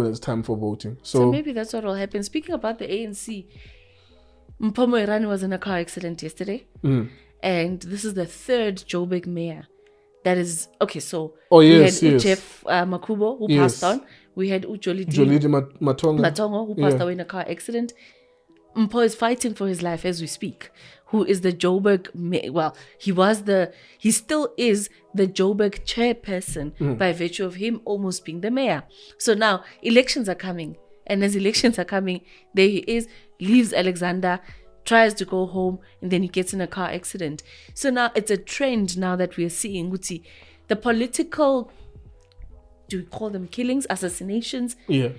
Speaker 2: it's time for voting.
Speaker 1: So maybe that's what will happen. Speaking about the ANC, Mphomo Irani was in a car accident yesterday, and this is the 3rd Joburg mayor that is okay. So we had Jeff Makubo who passed on. We had Jolidi Matongo who passed away in a car accident. Mpho is fighting for his life as we speak. Who is the Joburg mayor? Well, he still is the Joburg chairperson by virtue of him almost being the mayor. So now elections are coming. And as elections are coming, there he is, leaves Alexander, tries to go home, and then he gets in a car accident. So now it's a trend now that we are seeing, Uti, the political, do we call them killings, assassinations?
Speaker 2: Yeah.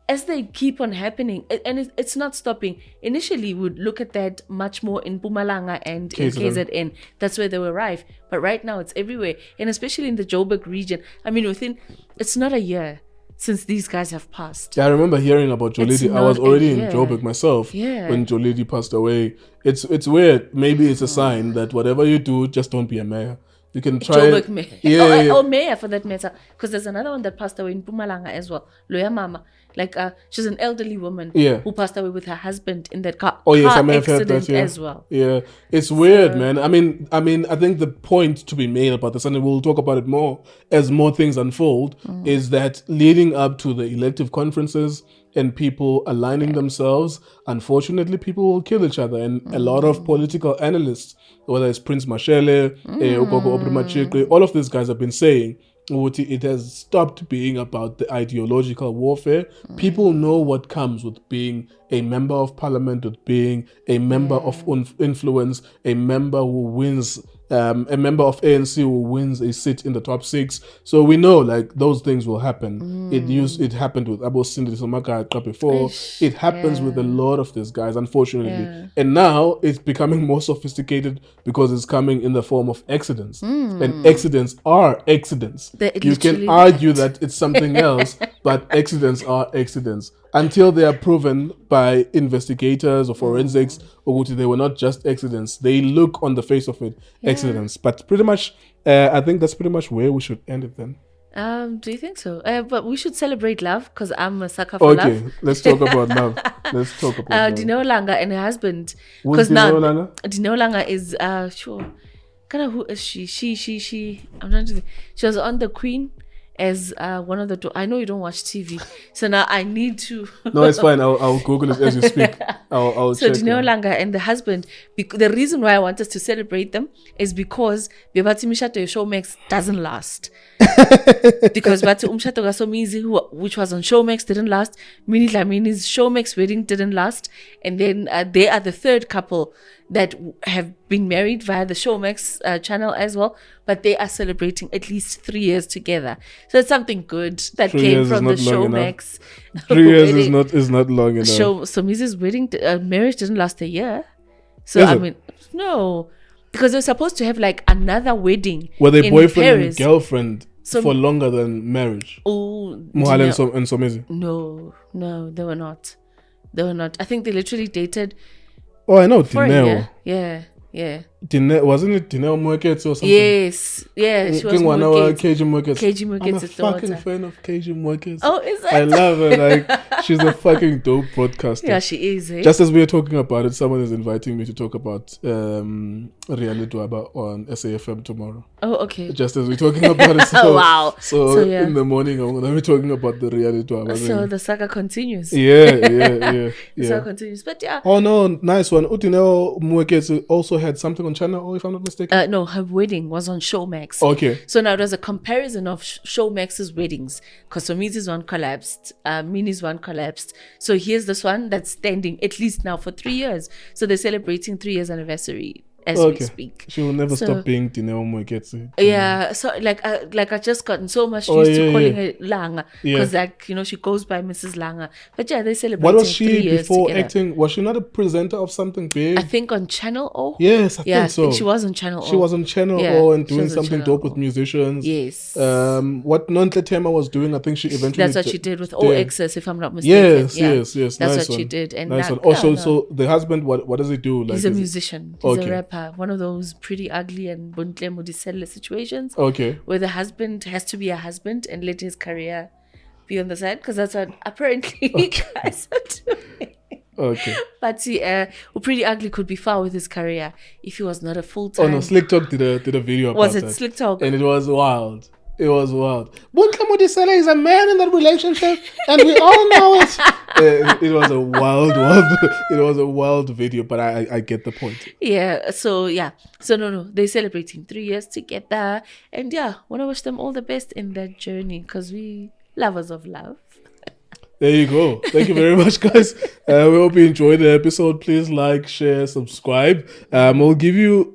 Speaker 1: As they keep on happening, and it's not stopping. Initially, we would look at that much more in Mpumalanga and in KZN. That's where they were rife. But right now, it's everywhere. And especially in the Joburg region. I mean, it's not a year since these guys have passed.
Speaker 2: Yeah, I remember hearing about Jolidi. I was already in Joburg myself
Speaker 1: Yeah.
Speaker 2: when Jolidi passed away. It's weird. Maybe it's a sign that whatever you do, just don't be a mayor. You can try
Speaker 1: Joburg mayor.
Speaker 2: Yeah.
Speaker 1: Or mayor for that matter. Because there's another one that passed away in Mpumalanga as well. Loya Mama. Like she's an elderly woman who passed away with her husband in that car accident as well.
Speaker 2: Yeah, it's weird, man. I mean, I think the point to be made about this, and we'll talk about it more as more things unfold, is that leading up to the elective conferences and people aligning themselves, unfortunately, people will kill each other. And a lot of political analysts, whether it's Prince Mashele, Ogogo Obrimachikwe, all of these guys have been saying It has stopped being about the ideological warfare. People know what comes with being a member of parliament, with being a member of influence, a member who wins, a member of ANC who wins a seat in the top 6. So we know like those things will happen. It happened with Abo Sindi Somaka before. It happens with a lot of these guys, unfortunately. And now it's becoming more sophisticated because it's coming in the form of accidents. And accidents are accidents. You can argue that it's something else, but accidents are accidents. Until they are proven by investigators or forensics, or they were not just accidents. They look on the face of it accidents. But pretty much, I think that's pretty much where we should end it then.
Speaker 1: Do you think so? But we should celebrate love because I'm a sucker for love.
Speaker 2: Okay, let's talk about love. Let's talk about love.
Speaker 1: Dineo Langa and her husband.
Speaker 2: Who's Dineo Langa?
Speaker 1: Dineo Langa is sure. Kind of who is she? She. I'm trying to think. She was on The Queen as one of the two. I know you don't watch TV, so now I need to.
Speaker 2: No, it's fine. I'll Google it as you speak. I'll
Speaker 1: so
Speaker 2: check. So
Speaker 1: Dineo Langa and the husband. The reason why I want us to celebrate them is because Bebati Mishato Showmax doesn't last. Because Batu Umshato Gasomizi, which was on Showmax, didn't last. Mini Lamini's Showmax wedding didn't last, and then they are the third couple that have been married via the Showmax channel as well, but they are celebrating at least 3 years together. So it's something good that came from the Showmax.
Speaker 2: 3 years is not long enough.
Speaker 1: So Mrs. wedding marriage didn't last a year. So I mean, no, because they're supposed to have like another wedding.
Speaker 2: Were they boyfriend and girlfriend for longer than marriage?
Speaker 1: Oh,
Speaker 2: Mohale and Somizi?
Speaker 1: No, they were not. I think they literally dated.
Speaker 2: Oh, I know Dineo.
Speaker 1: Yeah.
Speaker 2: Dineo, wasn't it Dineo Mweketsi or something?
Speaker 1: Yes, she was
Speaker 2: KG Mweketsi.
Speaker 1: I'm a
Speaker 2: fucking fan of KG Mweketsi.
Speaker 1: Oh, is that?
Speaker 2: I love her. Like, she's a fucking dope broadcaster.
Speaker 1: Yeah, she is. Eh?
Speaker 2: Just as we are talking about it, someone is inviting me to talk about Reality Dwaba on SAFM tomorrow.
Speaker 1: Oh, okay.
Speaker 2: Just as we're talking about it. So,
Speaker 1: wow.
Speaker 2: So yeah. In the morning, I'm going to be talking about the Reality Dwaba.
Speaker 1: So the saga continues.
Speaker 2: Yeah.
Speaker 1: The saga continues. But yeah.
Speaker 2: Oh, no, nice one. Dineo Mweketsi also had something on Channel, if I'm not mistaken.
Speaker 1: No, her wedding was on Showmax.
Speaker 2: Okay.
Speaker 1: So now there's a comparison of Showmax's weddings because Somizi's one collapsed, Mini's one collapsed. So here's this one that's standing at least now for 3 years. So they're celebrating 3 years anniversary as we speak.
Speaker 2: She will never stop being Dineo Mweketsi.
Speaker 1: Yeah, so like I just gotten so much used to calling her Langa because she goes by Mrs. Langa. But yeah, they celebrating.
Speaker 2: What was she
Speaker 1: 3 years
Speaker 2: before
Speaker 1: together.
Speaker 2: acting? Was she not a presenter of something big?
Speaker 1: I think on Channel O.
Speaker 2: Yes, I think so.
Speaker 1: I think she was on Channel O.
Speaker 2: She was on Channel O and doing something dope with musicians.
Speaker 1: Yes.
Speaker 2: What Nontle Tema was doing, I think she eventually.
Speaker 1: That's what she did with All Access, if I'm not mistaken.
Speaker 2: Yes.
Speaker 1: That's
Speaker 2: nice
Speaker 1: what she did. And
Speaker 2: nice one. Also, so the husband, what does he do? Like,
Speaker 1: he's a musician. He's a rapper. One of those pretty ugly and buntle mudiselle situations.
Speaker 2: Okay.
Speaker 1: Where the husband has to be a husband and let his career be on the side, because that's what apparently guys are doing.
Speaker 2: Okay.
Speaker 1: But see, Pretty Ugly could be far with his career if he was not a full-time.
Speaker 2: Oh no, Slick Talk did a video about that.
Speaker 1: Was it Slick Talk?
Speaker 2: And it was wild. It was wild. Buntle Mudisela is a man in that relationship, and we all know it. It was a wild video, but I get the point.
Speaker 1: Yeah. So no, they're celebrating 3 years together, and want to wish them all the best in that journey because we lovers of love.
Speaker 2: There you go. Thank you very much, guys. We hope you enjoyed the episode. Please like, share, subscribe. We'll give you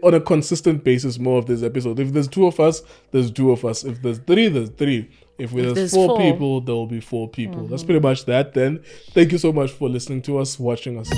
Speaker 2: on a consistent basis more of this episode. If there's 2 of us, there's 2 of us. If there's 3, there's 3. If there's 4 people, there will be 4 people. That's pretty much that then. Thank you so much for listening to us, watching us.